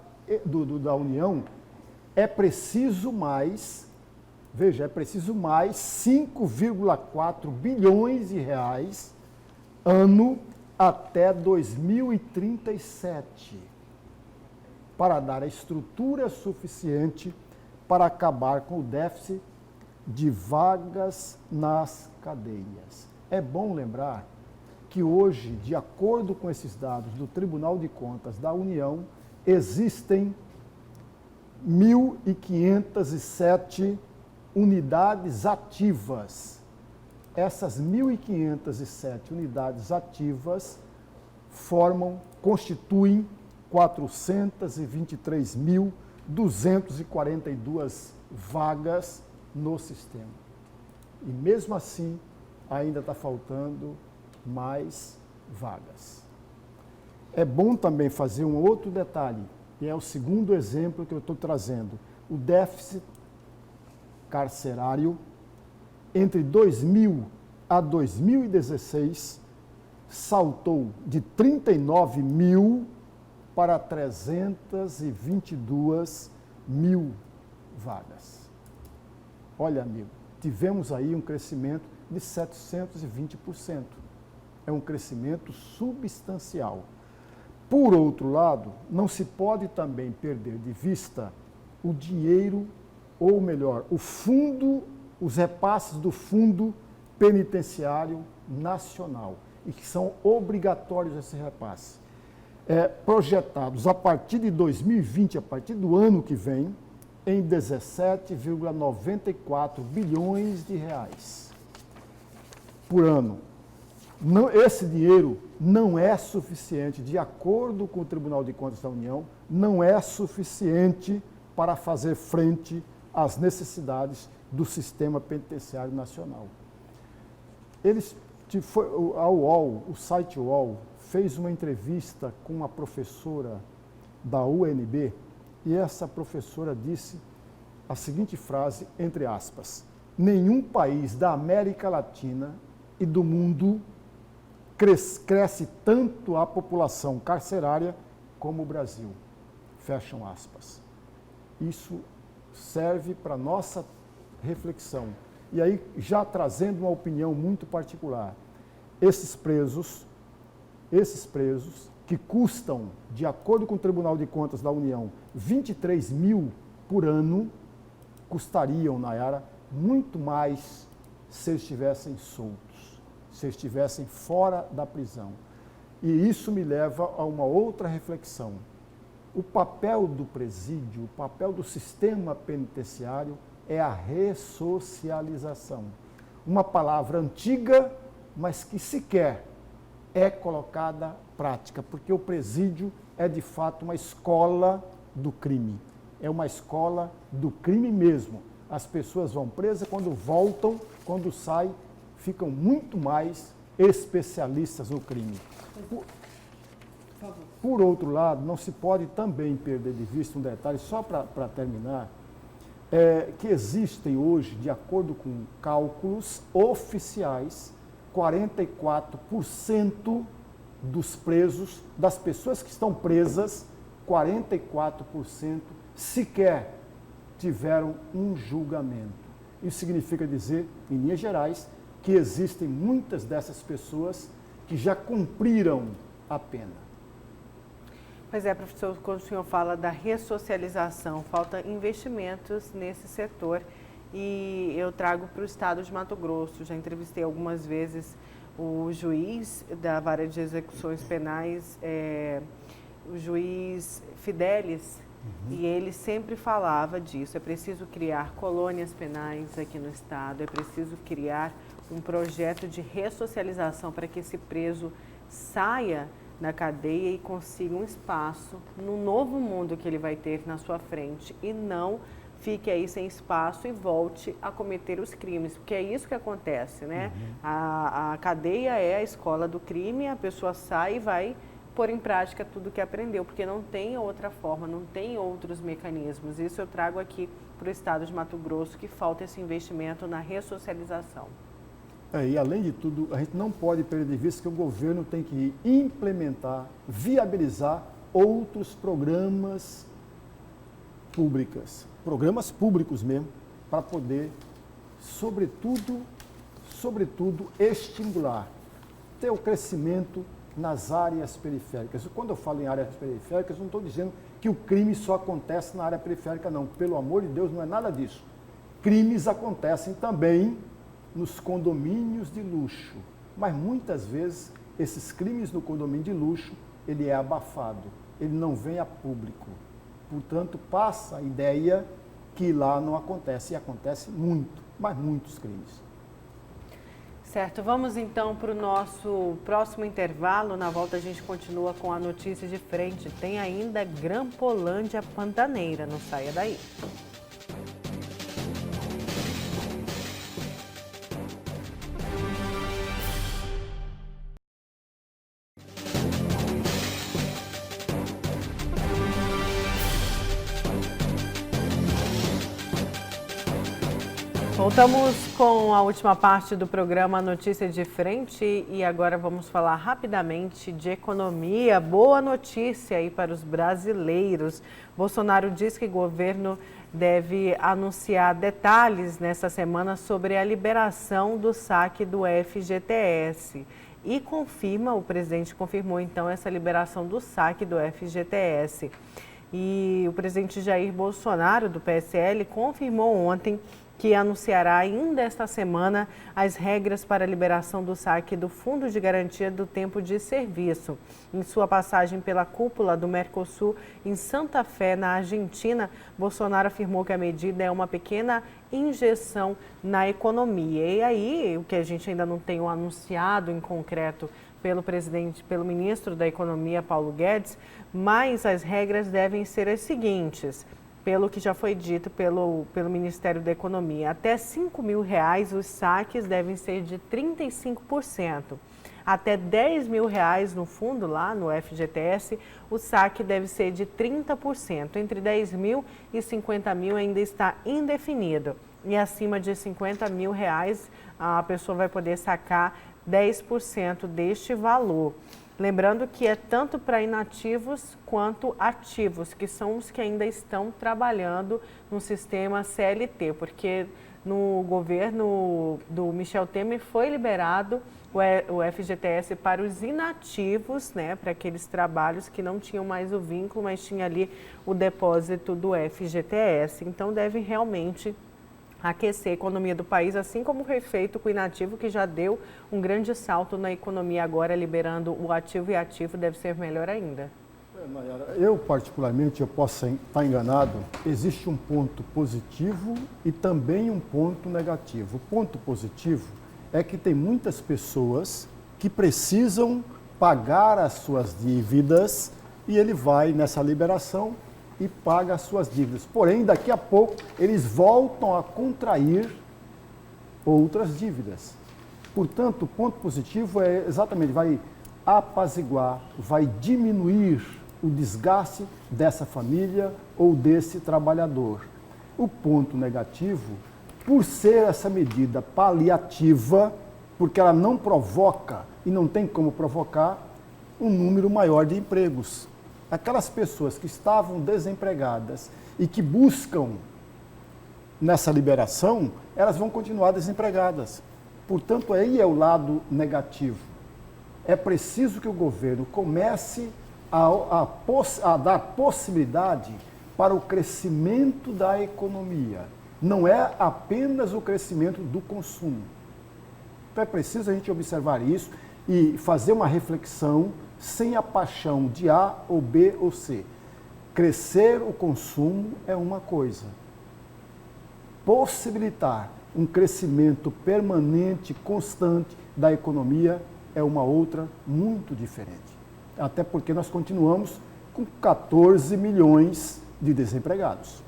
da União, é preciso mais, veja, é preciso mais 5,4 bilhões de reais ano até 2037, para dar a estrutura suficiente para acabar com o déficit de vagas nas cadeias. É bom lembrar que hoje, de acordo com esses dados do Tribunal de Contas da União, existem 1.507 unidades ativas. Essas 1.507 unidades ativas constituem 423.242 vagas no sistema. E mesmo assim, ainda está faltando mais vagas. É bom também fazer um outro detalhe, que é o segundo exemplo que eu estou trazendo. O déficit carcerário entre 2000 a 2016 saltou de 39 mil para 322 mil vagas. Olha, amigo, tivemos aí um crescimento de 720%. É um crescimento substancial. Por outro lado, não se pode também perder de vista o dinheiro, ou melhor, o fundo, os repasses do Fundo Penitenciário Nacional, e que são obrigatórios esse repasse. Projetados a partir de 2020, a partir do ano que vem, em 17,94 bilhões de reais por ano. Não, esse dinheiro não é suficiente, de acordo com o Tribunal de Contas da União, não é suficiente para fazer frente às necessidades do sistema penitenciário nacional. A UOL, o site UOL, fez uma entrevista com uma professora da UNB, e essa professora disse a seguinte frase, entre aspas: nenhum país da América Latina e do mundo cresce tanto a população carcerária como o Brasil. Fecham aspas. Isso serve para nossa reflexão. E aí, já trazendo uma opinião muito particular, esses presos que custam, de acordo com o Tribunal de Contas da União, 23 mil por ano, custariam, Nayara, muito mais se estivessem soltos, se estivessem fora da prisão. E isso me leva a uma outra reflexão. O papel do presídio, o papel do sistema penitenciário é a ressocialização. Uma palavra antiga, mas que sequer é colocada em prática, porque o presídio é de fato uma escola do crime. É uma escola do crime mesmo. As pessoas vão presas, quando voltam, quando saem, ficam muito mais especialistas no crime. Por outro lado, não se pode também perder de vista um detalhe, só para terminar, que existem hoje, de acordo com cálculos oficiais, 44% dos presos, das pessoas que estão presas, 44% sequer tiveram um julgamento. Isso significa dizer, em linhas gerais, que existem muitas dessas pessoas que já cumpriram a pena. Pois é, professor, quando o senhor fala da ressocialização, falta investimentos nesse setor e eu trago para o estado de Mato Grosso. Já entrevistei algumas vezes o juiz da Vara de Execuções Penais, o juiz Fidelis, e ele sempre falava disso. É preciso criar colônias penais aqui no estado, é preciso criar um projeto de ressocialização para que esse preso saia na cadeia e consiga um espaço no novo mundo que ele vai ter na sua frente e não fique aí sem espaço e volte a cometer os crimes, porque é isso que acontece, né? A cadeia é a escola do crime, a pessoa sai e vai pôr em prática tudo que aprendeu, porque não tem outra forma, não tem outros mecanismos. Isso eu trago aqui para o estado de Mato Grosso, que falta esse investimento na ressocialização. E além de tudo, a gente não pode perder de vista que o governo tem que implementar, viabilizar outros programas públicos mesmo, para poder, sobretudo, estimular, ter o crescimento nas áreas periféricas. Quando eu falo em áreas periféricas, não estou dizendo que o crime só acontece na área periférica, não. Pelo amor de Deus, não é nada disso. Crimes acontecem também nos condomínios de luxo, mas muitas vezes esses crimes no condomínio de luxo, ele é abafado, ele não vem a público. Portanto, passa a ideia que lá não acontece, e acontece muito, mas muitos crimes. Certo, vamos então para o nosso próximo intervalo. Na volta a gente continua com a notícia de frente. Tem ainda Grampolândia Pantaneira, não saia daí. Voltamos com a última parte do programa Notícia de Frente e agora vamos falar rapidamente de economia. Boa notícia aí para os brasileiros. Bolsonaro diz que o governo deve anunciar detalhes nessa semana sobre a liberação do saque do FGTS. e o presidente confirmou então essa liberação do saque do FGTS. E o presidente Jair Bolsonaro, do PSL, confirmou ontem que anunciará ainda esta semana as regras para a liberação do saque do Fundo de Garantia do Tempo de Serviço. Em sua passagem pela cúpula do Mercosul em Santa Fé, na Argentina, Bolsonaro afirmou que a medida é uma pequena injeção na economia. E aí, o que a gente ainda não tem anunciado em concreto pelo ministro da Economia, Paulo Guedes, mas as regras devem ser as seguintes, pelo que já foi dito pelo Ministério da Economia. Até R$ 5.000 os saques devem ser de 35%. Até R$ 10.000 no fundo, lá no FGTS, o saque deve ser de 30%. Entre 10 mil e 50 mil ainda está indefinido. E acima de R$ 50 mil, a pessoa vai poder sacar 10% deste valor. Lembrando que é tanto para inativos quanto ativos, que são os que ainda estão trabalhando no sistema CLT, porque no governo do Michel Temer foi liberado o FGTS para os inativos, né, para aqueles trabalhos que não tinham mais o vínculo, mas tinha ali o depósito do FGTS. Então deve realmente aquecer a economia do país, assim como foi feito com o inativo, que já deu um grande salto na economia. Agora, liberando o ativo e ativo, deve ser melhor ainda. Nayara, eu particularmente, eu posso estar enganado, existe um ponto positivo e também um ponto negativo. O ponto positivo é que tem muitas pessoas que precisam pagar as suas dívidas e ele vai nessa liberação e paga as suas dívidas. Porém, daqui a pouco, eles voltam a contrair outras dívidas. Portanto, o ponto positivo é exatamente, vai apaziguar, vai diminuir o desgaste dessa família ou desse trabalhador. O ponto negativo, por ser essa medida paliativa, porque ela não provoca e não tem como provocar um número maior de empregos. Aquelas pessoas que estavam desempregadas e que buscam nessa liberação, elas vão continuar desempregadas. Portanto, aí é o lado negativo. É preciso que o governo comece a dar possibilidade para o crescimento da economia. Não é apenas o crescimento do consumo. Então é preciso a gente observar isso e fazer uma reflexão sem a paixão de A ou B ou C. Crescer o consumo é uma coisa. Possibilitar um crescimento permanente, constante da economia é uma outra muito diferente. Até porque nós continuamos com 14 milhões de desempregados.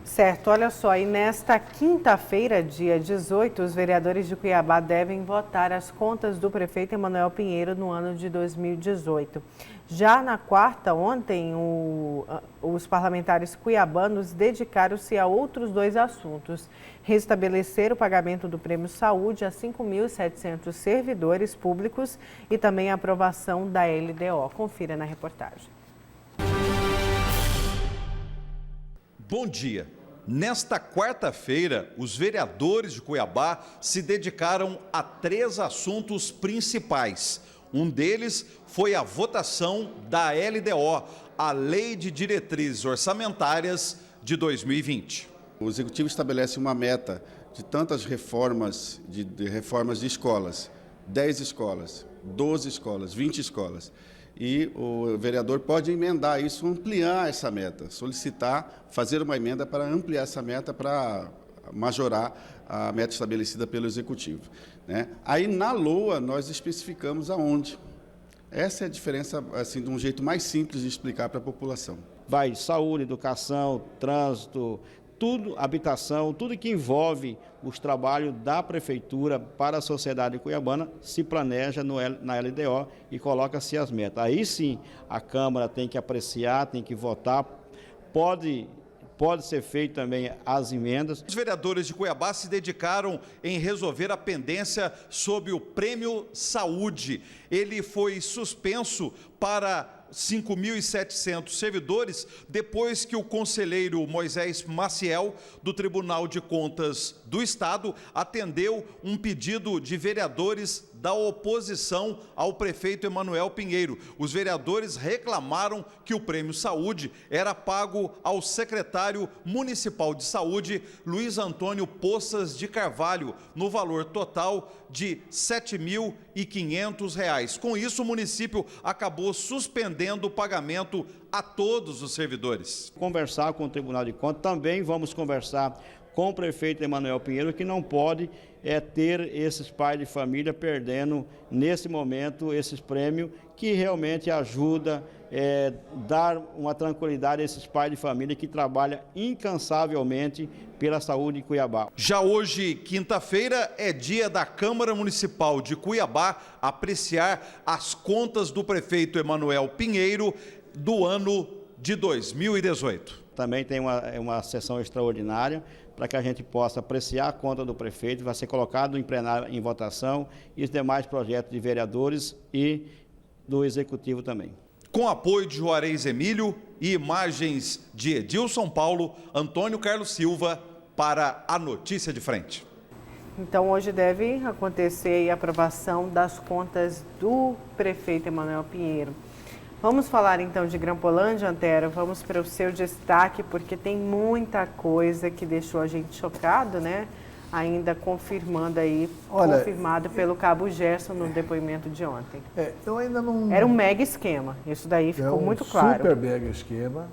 Certo, olha só, e nesta quinta-feira, dia 18, os vereadores de Cuiabá devem votar as contas do prefeito Emanuel Pinheiro no ano de 2018. Já na quarta, ontem, os parlamentares cuiabanos dedicaram-se a outros dois assuntos: restabelecer o pagamento do Prêmio Saúde a 5.700 servidores públicos e também a aprovação da LDO. Confira na reportagem. Bom dia. Nesta quarta-feira, os vereadores de Cuiabá se dedicaram a 3 assuntos principais. Um deles foi a votação da LDO, a Lei de Diretrizes Orçamentárias de 2020. O Executivo estabelece uma meta de tantas reformas, de reformas de escolas, 10 escolas, 12 escolas, 20 escolas. E o vereador pode emendar isso, ampliar essa meta, solicitar, fazer uma emenda para ampliar essa meta, para majorar a meta estabelecida pelo Executivo, né? Aí, na LOA, nós especificamos aonde. Essa é a diferença, assim, de um jeito mais simples de explicar para a população. Vai saúde, educação, trânsito, tudo, habitação, tudo que envolve os trabalhos da Prefeitura para a sociedade cuiabana se planeja na LDO e coloca-se as metas. Aí sim a Câmara tem que apreciar, tem que votar, pode ser feito também as emendas. Os vereadores de Cuiabá se dedicaram em resolver a pendência sobre o Prêmio Saúde. Ele foi suspenso para 5.700 servidores, depois que o conselheiro Moisés Maciel, do Tribunal de Contas do Estado, atendeu um pedido de vereadores da oposição ao prefeito Emanuel Pinheiro. Os vereadores reclamaram que o Prêmio Saúde era pago ao secretário municipal de saúde, Luiz Antônio Poças de Carvalho, no valor total de R$ 7.500. Com isso, o município acabou suspendendo o pagamento a todos os servidores. Conversar com o Tribunal de Contas, também vamos conversar com o prefeito Emanuel Pinheiro, que não pode ter esses pais de família perdendo, nesse momento, esses prêmios, que realmente ajuda dar uma tranquilidade a esses pais de família que trabalham incansavelmente pela saúde de Cuiabá. Já hoje, quinta-feira, é dia da Câmara Municipal de Cuiabá apreciar as contas do prefeito Emanuel Pinheiro do ano de 2018. Também tem uma sessão extraordinária para que a gente possa apreciar a conta do prefeito, vai ser colocado em plenário em votação e os demais projetos de vereadores e do Executivo também. Com apoio de Juarez Emílio e imagens de Edilson Paulo, Antônio Carlos Silva, para a Notícia de Frente. Então, hoje deve acontecer a aprovação das contas do prefeito Emanuel Pinheiro. Vamos falar então de Grampolândia, Antero, vamos para o seu destaque, porque tem muita coisa que deixou a gente chocado, né? Ainda confirmando aí, confirmado pelo Cabo Gerson no depoimento de ontem. Eu ainda não... Era um mega esquema, isso daí ficou muito claro. Super mega esquema.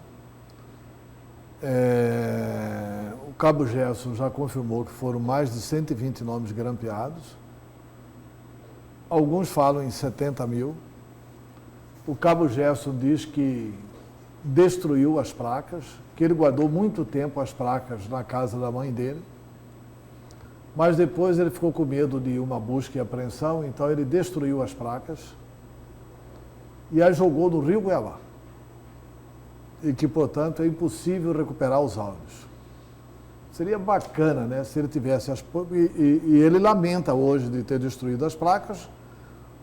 O Cabo Gerson já confirmou que foram mais de 120 nomes grampeados. Alguns falam em 70 mil. O Cabo Gerson diz que destruiu as placas, que ele guardou muito tempo as placas na casa da mãe dele, mas depois ele ficou com medo de uma busca e apreensão, então ele destruiu as placas e as jogou no Rio Cuiabá. E que, portanto, é impossível recuperar os áudios. Seria bacana, né, se ele tivesse as... E ele lamenta hoje de ter destruído as placas,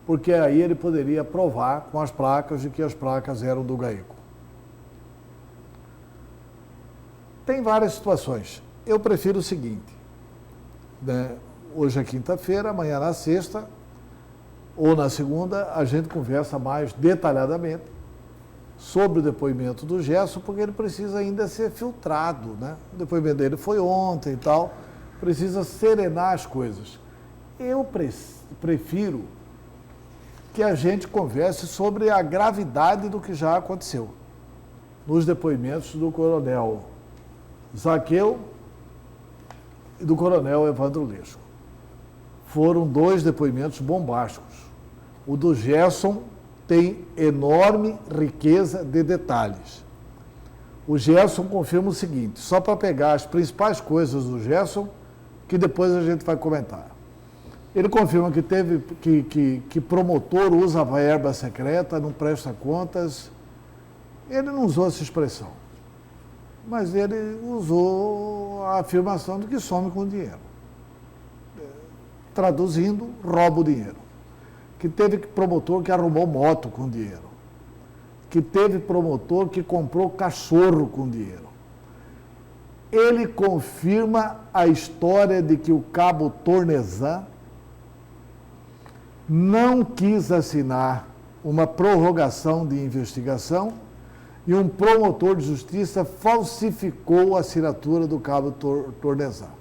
porque aí ele poderia provar com as placas de que as placas eram do GAECO. Tem várias situações. Eu prefiro o seguinte, né? Hoje é quinta-feira, amanhã na sexta ou na segunda, a gente conversa mais detalhadamente sobre o depoimento do Gerson, porque ele precisa ainda ser filtrado, né? O depoimento dele foi ontem e tal, precisa serenar as coisas. Eu prefiro que a gente converse sobre a gravidade do que já aconteceu. Nos depoimentos do coronel Zaqueu e do coronel Evandro Leixo. Foram dois depoimentos bombásticos. O do Gerson tem enorme riqueza de detalhes. O Gerson confirma o seguinte, só para pegar as principais coisas do Gerson, que depois a gente vai comentar. Ele confirma que promotor usa verba secreta, não presta contas. Ele não usou essa expressão, mas ele usou a afirmação de que some com dinheiro. Traduzindo, rouba o dinheiro. Que teve promotor que arrumou moto com dinheiro. Que teve promotor que comprou cachorro com dinheiro. Ele confirma a história de que o cabo Tornesan não quis assinar uma prorrogação de investigação e um promotor de justiça falsificou a assinatura do cabo Tornesan.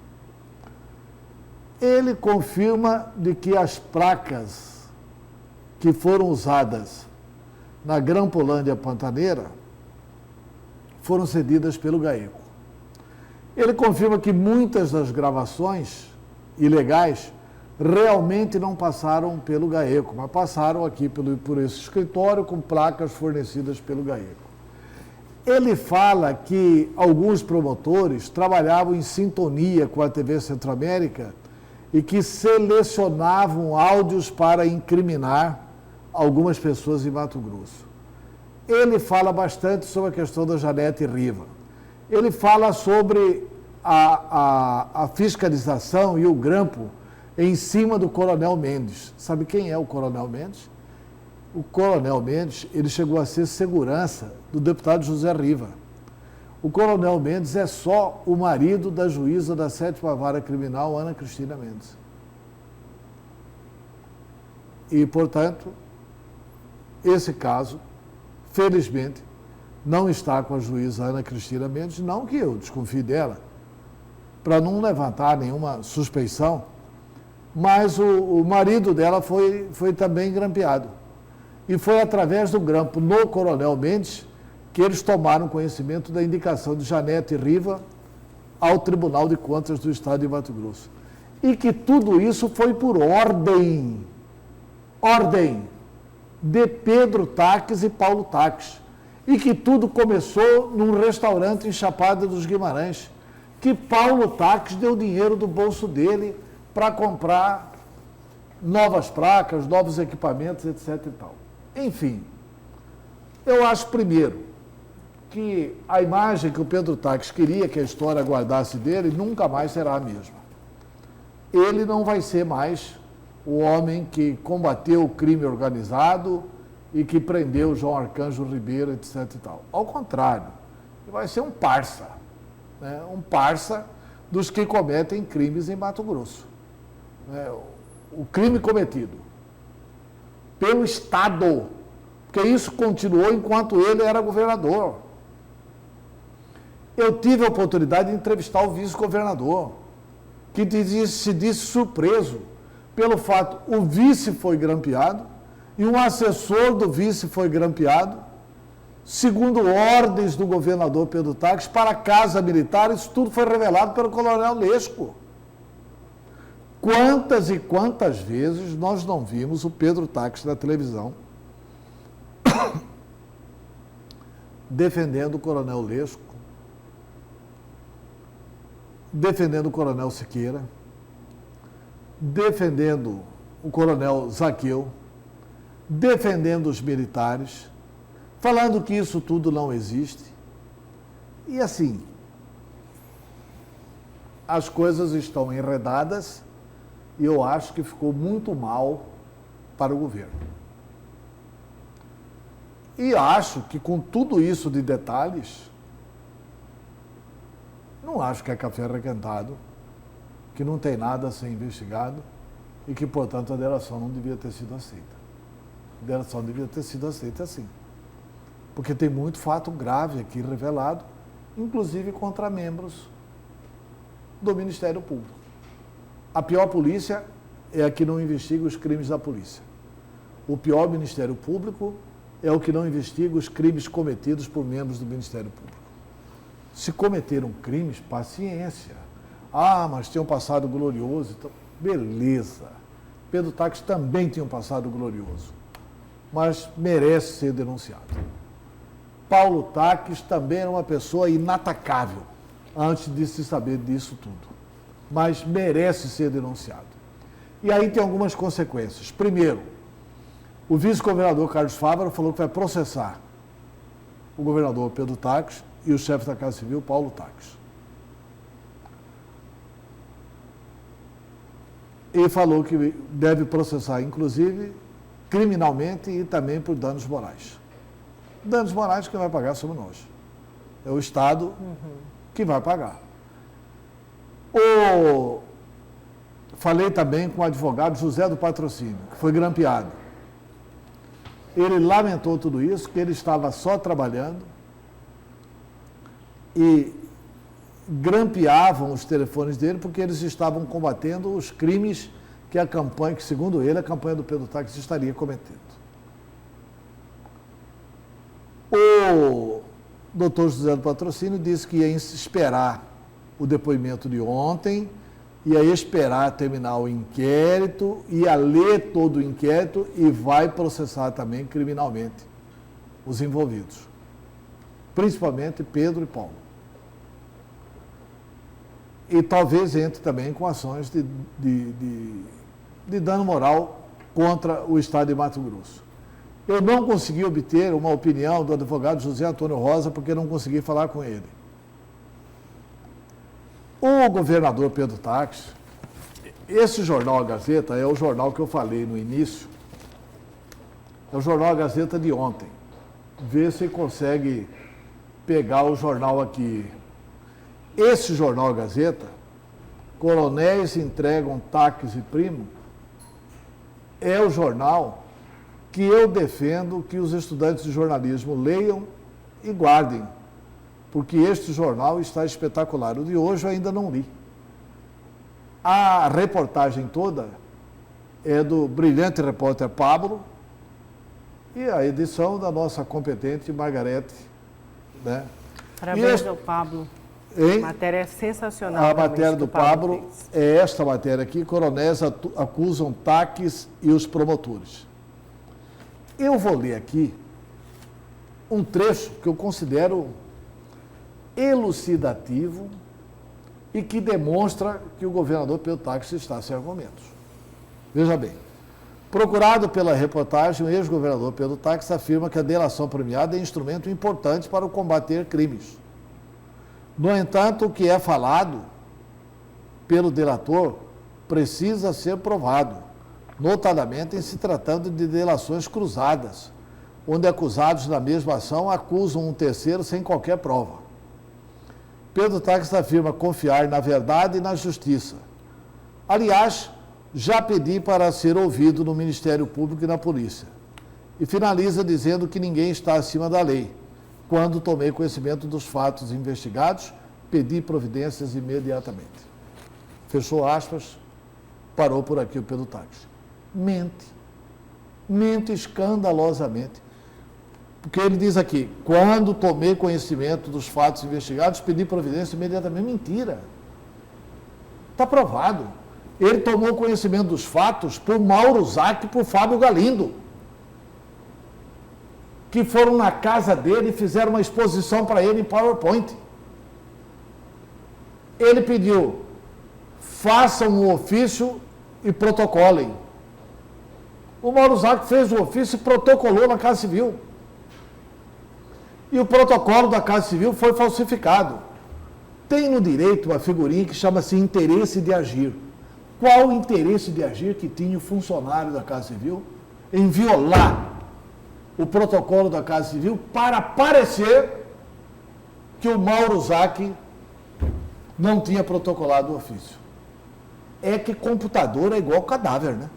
Ele confirma de que as placas que foram usadas na Grampolândia Pantaneira foram cedidas pelo GAECO. Ele confirma que muitas das gravações ilegais realmente não passaram pelo GAECO, mas passaram aqui por esse escritório com placas fornecidas pelo GAECO. Ele fala que alguns promotores trabalhavam em sintonia com a TV Centro-América e que selecionavam áudios para incriminar algumas pessoas em Mato Grosso. Ele fala bastante sobre a questão da Janete Riva. Ele fala sobre a fiscalização e o grampo em cima do Coronel Mendes. Sabe quem é o Coronel Mendes? O Coronel Mendes, ele chegou a ser segurança do deputado José Riva. O Coronel Mendes é só o marido da juíza da 7ª Vara Criminal, Ana Cristina Mendes. E, portanto, esse caso, felizmente, não está com a juíza Ana Cristina Mendes, não que eu desconfie dela, para não levantar nenhuma suspeição, mas o marido dela foi também grampeado. E foi através do grampo no Coronel Mendes que eles tomaram conhecimento da indicação de Janete Riva ao Tribunal de Contas do Estado de Mato Grosso. E que tudo isso foi por ordem de Pedro Taques e Paulo Taques. E que tudo começou num restaurante em Chapada dos Guimarães, que Paulo Taques deu dinheiro do bolso dele para comprar novas placas, novos equipamentos, etc. e tal. Enfim, eu acho, primeiro, que a imagem que o Pedro Taques queria que a história guardasse dele nunca mais será a mesma. Ele não vai ser mais o homem que combateu o crime organizado e que prendeu João Arcanjo Ribeiro, etc. e tal. Ao contrário, ele vai ser um parça, né? Um parça dos que cometem crimes em Mato Grosso. O crime cometido pelo Estado, porque isso continuou enquanto ele era governador. Eu tive a oportunidade de entrevistar o vice-governador, que se disse surpreso pelo fato, o vice foi grampeado e um assessor do vice foi grampeado, segundo ordens do governador Pedro Taques, para a Casa Militar. Isso tudo foi revelado pelo Coronel Lesco. Quantas e quantas vezes nós não vimos o Pedro Taques na televisão defendendo o Coronel Lesco, defendendo o Coronel Siqueira, defendendo o Coronel Zaqueu, defendendo os militares, falando que isso tudo não existe. E assim, as coisas estão enredadas e eu acho que ficou muito mal para o governo. E acho que com tudo isso de detalhes, não acho que é café requentado, que não tem nada a ser investigado e que, portanto, a delação não devia ter sido aceita. A delação devia ter sido aceita sim. Porque tem muito fato grave aqui revelado, inclusive contra membros do Ministério Público. A pior polícia é a que não investiga os crimes da polícia. O pior Ministério Público é o que não investiga os crimes cometidos por membros do Ministério Público. Se cometeram crimes, paciência. Ah, mas tinham um passado glorioso. Então, beleza. Pedro Taques também tinha um passado glorioso, mas merece ser denunciado. Paulo Taques também era uma pessoa inatacável, antes de se saber disso tudo, mas merece ser denunciado. E aí tem algumas consequências. Primeiro, o vice-governador Carlos Fávaro falou que vai processar o governador Pedro Taques e o chefe da Casa Civil, Paulo Taques. E falou que deve processar, inclusive, criminalmente e também por danos morais. Danos morais quem vai pagar somos nós. É o Estado que vai pagar. Falei também com o advogado José do Patrocínio, que foi grampeado. Ele lamentou tudo isso, que ele estava só trabalhando e grampeavam os telefones dele porque eles estavam combatendo os crimes que a campanha, que segundo ele, a campanha do Pedro Taques estaria cometendo. O doutor José do Patrocínio disse que ia esperar o depoimento de ontem, ia esperar terminar o inquérito, ia ler todo o inquérito e vai processar também criminalmente os envolvidos, principalmente Pedro e Paulo. E talvez entre também com ações de dano moral contra o Estado de Mato Grosso. Eu não consegui obter uma opinião do advogado José Antônio Rosa, porque não consegui falar com ele. O governador Pedro Taques, esse jornal A Gazeta é o jornal que eu falei no início, é o jornal A Gazeta de ontem. Vê se consegue pegar o jornal aqui. Esse jornal A Gazeta, coronéis entregam Taques e primo, é o jornal que eu defendo que os estudantes de jornalismo leiam e guardem, porque este jornal está espetacular. O de hoje eu ainda não li. A reportagem toda é do brilhante repórter Pablo e a edição da nossa competente Margarete, né? Parabéns ao Pablo. Hein? Matéria sensacional. A matéria do Pablo é esta matéria aqui: coronéis acusam TACs e os promotores. Eu vou ler aqui um trecho que eu considero elucidativo e que demonstra que o governador Pedro Táxi está sem argumentos. Veja bem, procurado pela reportagem, o ex-governador Pedro Táxi afirma que a delação premiada é instrumento importante para combater crimes. No entanto, o que é falado pelo delator precisa ser provado, notadamente em se tratando de delações cruzadas, onde acusados da mesma ação acusam um terceiro sem qualquer prova. Pedro Táxi afirma confiar na verdade e na justiça. Aliás, já pedi para ser ouvido no Ministério Público e na Polícia. E finaliza dizendo que ninguém está acima da lei. Quando tomei conhecimento dos fatos investigados, pedi providências imediatamente. Fechou aspas, parou por aqui o Pedro Táxi. Mente escandalosamente. Porque ele diz aqui, quando tomei conhecimento dos fatos investigados, pedi providência imediatamente. Mentira. Está provado. Ele tomou conhecimento dos fatos por Mauro Zac e por Fábio Galindo, que foram na casa dele e fizeram uma exposição para ele em PowerPoint. Ele pediu, façam um ofício e protocolem. O Mauro Zac fez o ofício e protocolou na Casa Civil. E o protocolo da Casa Civil foi falsificado. Tem no direito uma figurinha que chama-se interesse de agir. Qual o interesse de agir que tinha o funcionário da Casa Civil em violar o protocolo da Casa Civil para parecer que o Mauro Zac não tinha protocolado o ofício? É que computador é igual cadáver, né?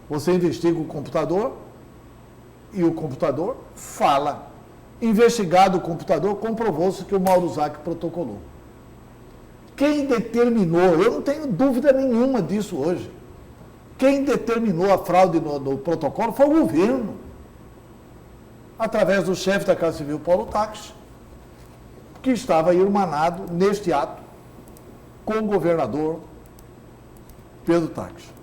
Você investiga o computador e o computador fala. Investigado o computador, comprovou-se que o Mauro Zac protocolou. Quem determinou, eu não tenho dúvida nenhuma disso hoje, quem determinou a fraude no protocolo foi o governo, através do chefe da Casa Civil, Paulo Táxi, que estava irmanado neste ato com o governador Pedro Táxi.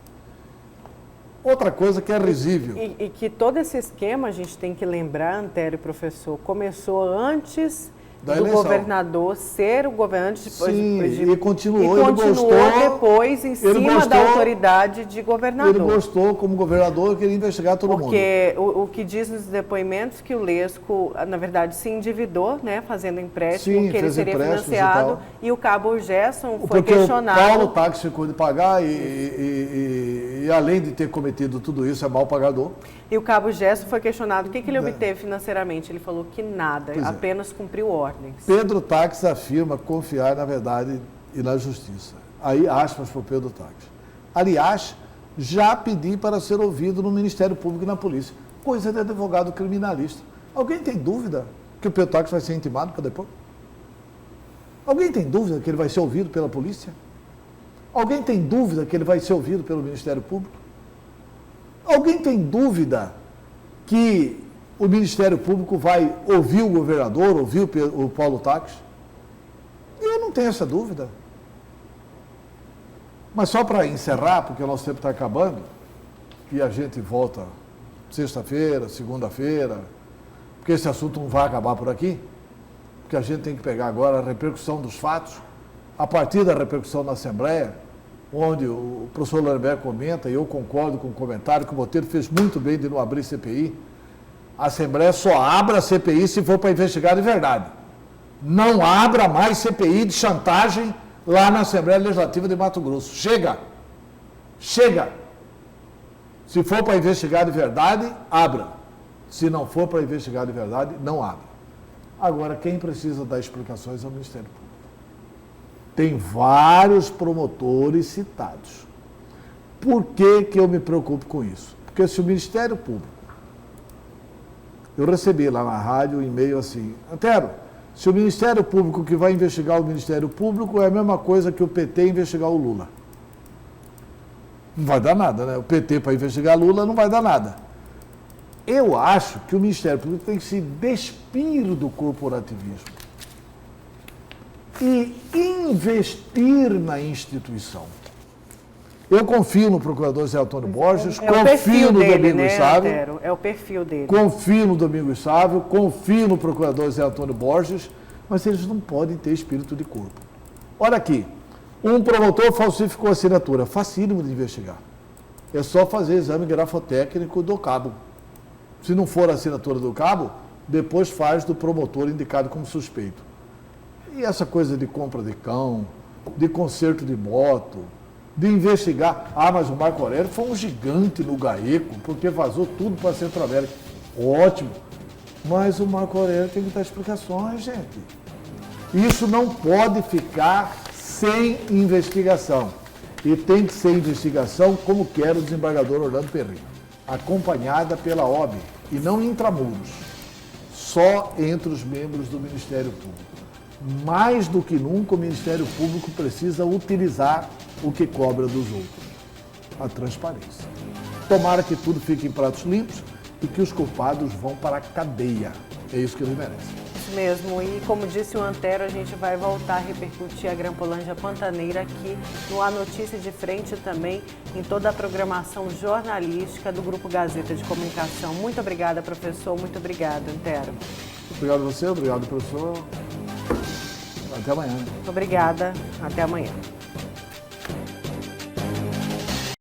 Outra coisa que é risível. E que todo esse esquema, a gente tem que lembrar, Antério, professor, começou antes do governador ser o governante, e continuou, depois em cima da autoridade de governador. Ele gostou como governador, queria investigar todo mundo. Porque o que diz nos depoimentos que o Lesco, na verdade, se endividou, né, fazendo empréstimo, que ele seria financiado, e o cabo Gerson foi questionado. Porque o Paulo Táxi ficou de pagar e além de ter cometido tudo isso, é mal pagador. E o cabo Gerson foi questionado o que ele obteve financeiramente. Ele falou que nada, apenas cumpriu ordens. Pedro Táxi afirma confiar na verdade e na justiça. Aí, aspas para o Pedro Táxi. Aliás, já pedi para ser ouvido no Ministério Público e na Polícia. Coisa de advogado criminalista. Alguém tem dúvida que o Pedro Táxi vai ser intimado para depor? Alguém tem dúvida que ele vai ser ouvido pela polícia? Alguém tem dúvida que ele vai ser ouvido pelo Ministério Público? Alguém tem dúvida que o Ministério Público vai ouvir o governador, ouvir o Paulo Táxi? Eu não tenho essa dúvida. Mas só para encerrar, porque o nosso tempo está acabando, e a gente volta sexta-feira, segunda-feira, porque esse assunto não vai acabar por aqui, porque a gente tem que pegar agora a repercussão dos fatos, a partir da repercussão na Assembleia, onde o professor Lambert comenta, e eu concordo com o comentário, que o Botelho fez muito bem de não abrir CPI. A Assembleia só abre a CPI se for para investigar de verdade. Não abra mais CPI de chantagem lá na Assembleia Legislativa de Mato Grosso. Chega! Chega! Se for para investigar de verdade, abra. Se não for para investigar de verdade, não abra. Agora, quem precisa dar explicações é o Ministério Público. Tem vários promotores citados. Por que eu me preocupo com isso? Porque se o Ministério Público, eu recebi lá na rádio um e-mail assim, Antero, se o Ministério Público que vai investigar o Ministério Público é a mesma coisa que o PT investigar o Lula. Não vai dar nada, né? O PT para investigar Lula não vai dar nada. Eu acho que o Ministério Público tem que se despir do corporativismo e investir na instituição. Eu confio no procurador Zé Antônio Borges, confio no Domingos Sávio. É o perfil dele. Confio no Domingos Sávio, confio no procurador Zé Antônio Borges, mas eles não podem ter espírito de corpo. Olha aqui, um promotor falsificou a assinatura, facílimo de investigar. É só fazer exame grafotécnico do cabo. Se não for a assinatura do cabo, depois faz do promotor indicado como suspeito. E essa coisa de compra de cão, de conserto de moto, de investigar. Ah, mas o Marco Aurélio foi um gigante no GAECO, porque vazou tudo para a Centro-América. Ótimo. Mas o Marco Aurélio tem que dar explicações, gente. Isso não pode ficar sem investigação. E tem que ser investigação como quer o desembargador Orlando Perrin, acompanhada pela OAB, e não intramuros, só entre os membros do Ministério Público. Mais do que nunca, o Ministério Público precisa utilizar o que cobra dos outros, a transparência. Tomara que tudo fique em pratos limpos e que os culpados vão para a cadeia. É isso que eles merecem. Isso mesmo, e como disse o Antero, a gente vai voltar a repercutir a Grampolândia Pantaneira aqui no A Notícia de Frente e também em toda a programação jornalística do Grupo Gazeta de Comunicação. Muito obrigada, professor. Muito obrigada, Antero. Obrigado a você, obrigado, professor. Até amanhã. Obrigada. Até amanhã.